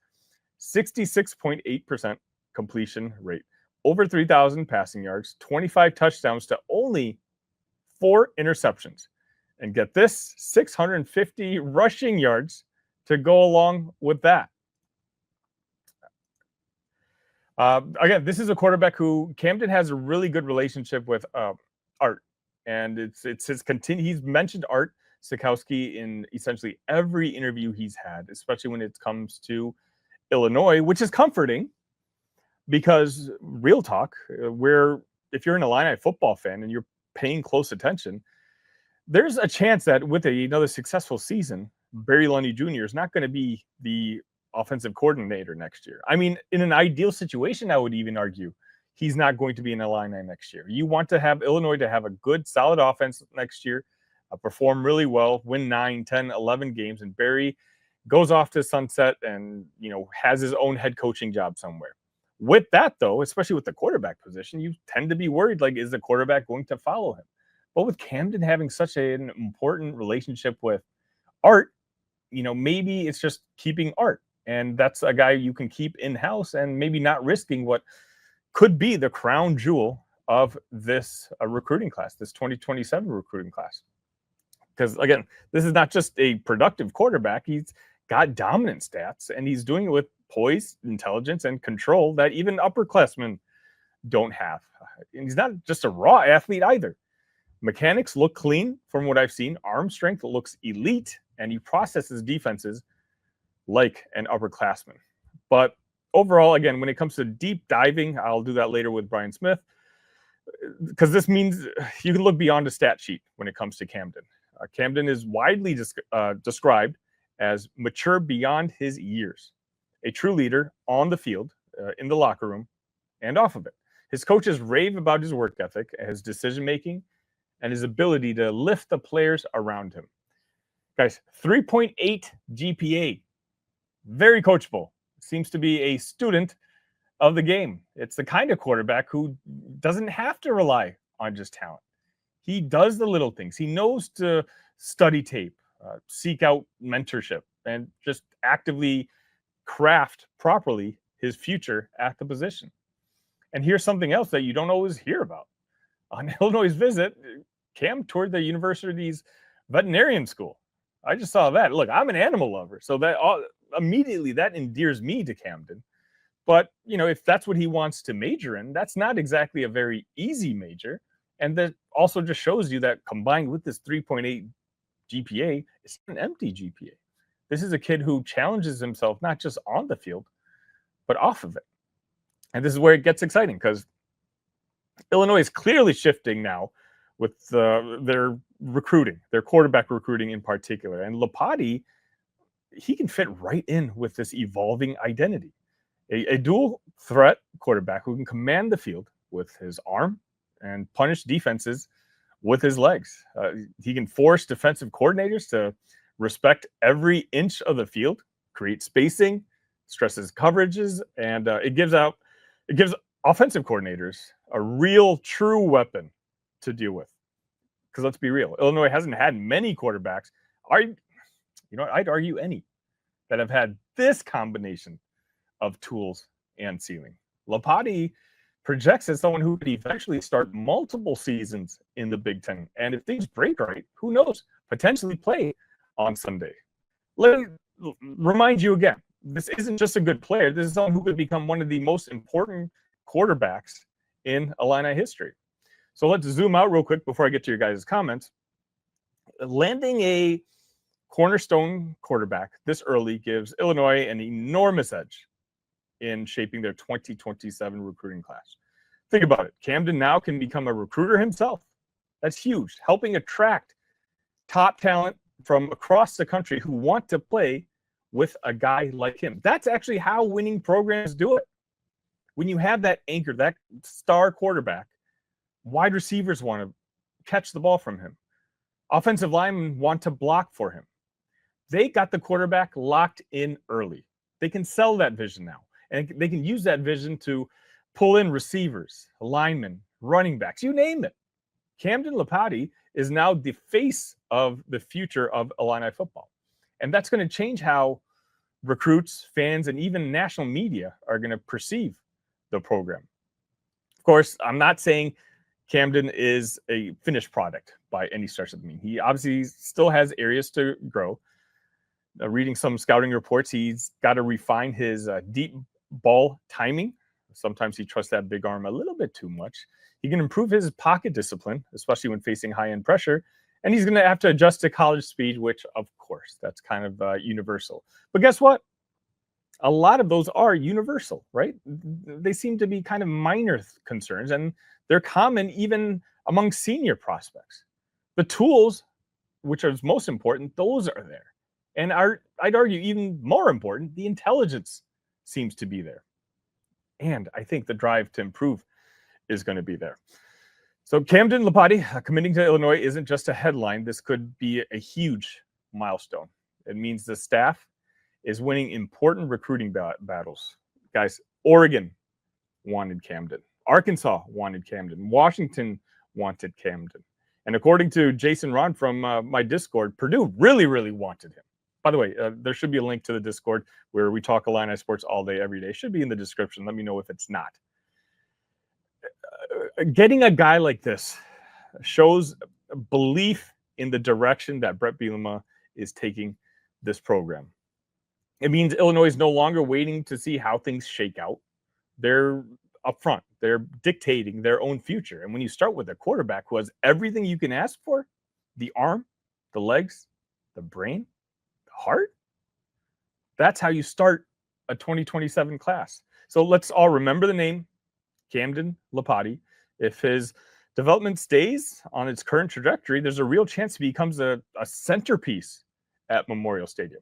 Speaker 13: 66.8% completion rate, over 3,000 passing yards, 25 touchdowns to only 4 interceptions. And get this, 650 rushing yards to go along with that. Again, this is a quarterback who Camden has a really good relationship with Art. And it's his he's mentioned Art Sikowski in essentially every interview he's had, especially when it comes to Illinois, which is comforting because real talk, if you're an Illini football fan and you're paying close attention, there's a chance that with another successful season, Barry Lundy Jr. is not going to be the offensive coordinator next year. I mean, in an ideal situation, I would even argue he's not going to be an Illini next year. You want to have Illinois to have a good, solid offense next year, perform really well, win 9, 10, 11 games, and Barry goes off to sunset and, has his own head coaching job somewhere. With that, though, especially with the quarterback position, you tend to be worried, like, is the quarterback going to follow him? But with Camden having such an important relationship with Art, maybe it's just keeping Art. And that's a guy you can keep in-house and maybe not risking what could be the crown jewel of this recruiting class, this 2027 recruiting class. Because, again, this is not just a productive quarterback. He's got dominant stats, and he's doing it with poise, intelligence, and control that even upperclassmen don't have. And he's not just a raw athlete either. Mechanics look clean from what I've seen. Arm strength looks elite, and he processes defenses like an upperclassman. But overall, again, when it comes to deep diving, I'll do that later with Brian Smith, because this means you can look beyond a stat sheet when it comes to Camden. Camden is widely described as mature beyond his years, a true leader on the field, in the locker room, and off of it. His coaches rave about his work ethic, his decision-making, and his ability to lift the players around him. Guys, 3.8 GPA. Very coachable. Seems to be a student of the game. It's the kind of quarterback who doesn't have to rely on just talent. He does the little things. He knows to study tape, seek out mentorship, and just actively craft properly his future at the position. And here's something else that you don't always hear about. On Illinois' visit, Cam toured the university's veterinarian school. I just saw that. Look, I'm an animal lover, so that immediately that endears me to Camden. But, you know, if that's what he wants to major in, that's not exactly a very easy major. And that also just shows you that combined with this 3.8 GPA, it's an empty GPA. This is a kid who challenges himself not just on the field, but off of it. And this is where it gets exciting because Illinois is clearly shifting now with their recruiting, their quarterback recruiting in particular. And Lapati, he can fit right in with this evolving identity. A dual threat quarterback who can command the field with his arm and punish defenses with his legs. He can force defensive coordinators to respect every inch of the field, create spacing, stresses coverages, and it gives offensive coordinators a real true weapon to deal with. Because let's be real, Illinois hasn't had many quarterbacks, I'd argue any, that have had this combination of tools and ceiling. Lapati projects as someone who could eventually start multiple seasons in the Big Ten. And if things break right, who knows, potentially play on Sunday. Let me remind you again, this isn't just a good player. This is someone who could become one of the most important quarterbacks in Illini history. So let's zoom out real quick before I get to your guys' comments. Landing a cornerstone quarterback this early gives Illinois an enormous edge in shaping their 2027 recruiting class. Think about it. Camden now can become a recruiter himself. That's huge, helping attract top talent from across the country who want to play with a guy like him. That's actually how winning programs do it. When you have that anchor, that star quarterback, wide receivers want to catch the ball from him. Offensive linemen want to block for him. They got the quarterback locked in early. They can sell that vision now. And they can use that vision to pull in receivers, linemen, running backs, you name it. Camden Lapati is now the face of the future of Illini football. And that's going to change how recruits, fans, and even national media are going to perceive the program. Of course, I'm not saying Camden is a finished product by any stretch of the mean. He obviously still has areas to grow. Reading some scouting reports, he's got to refine his deep ball timing. Sometimes he trusts that big arm a little bit too much. He can improve his pocket discipline, especially when facing high-end pressure. And he's going to have to adjust to college speed, which, of course, that's kind of universal. But guess what? A lot of those are universal, right? They seem to be kind of minor concerns, and they're common even among senior prospects. The tools, which are most important, those are there. And I'd argue even more important, the intelligence seems to be there. And I think the drive to improve is going to be there. So Camden Lapati committing to Illinois isn't just a headline. This could be a huge milestone. It means the staff is winning important recruiting battles. Guys, Oregon wanted Camden. Arkansas wanted Camden. Washington wanted Camden. And according to Jason Ron from my Discord, Purdue really, really wanted him. By the way, there should be a link to the Discord where we talk Illini sports all day, every day. It should be in the description. Let me know if it's not. Getting a guy like this shows belief in the direction that Brett Bielema is taking this program. It means Illinois is no longer waiting to see how things shake out. They're up front. They're dictating their own future. And when you start with a quarterback who has everything you can ask for, the arm, the legs, the brain, the heart, that's how you start a 2027 class. So let's all remember the name, Camden Lapati. If his development stays on its current trajectory, there's a real chance he becomes a centerpiece at Memorial Stadium.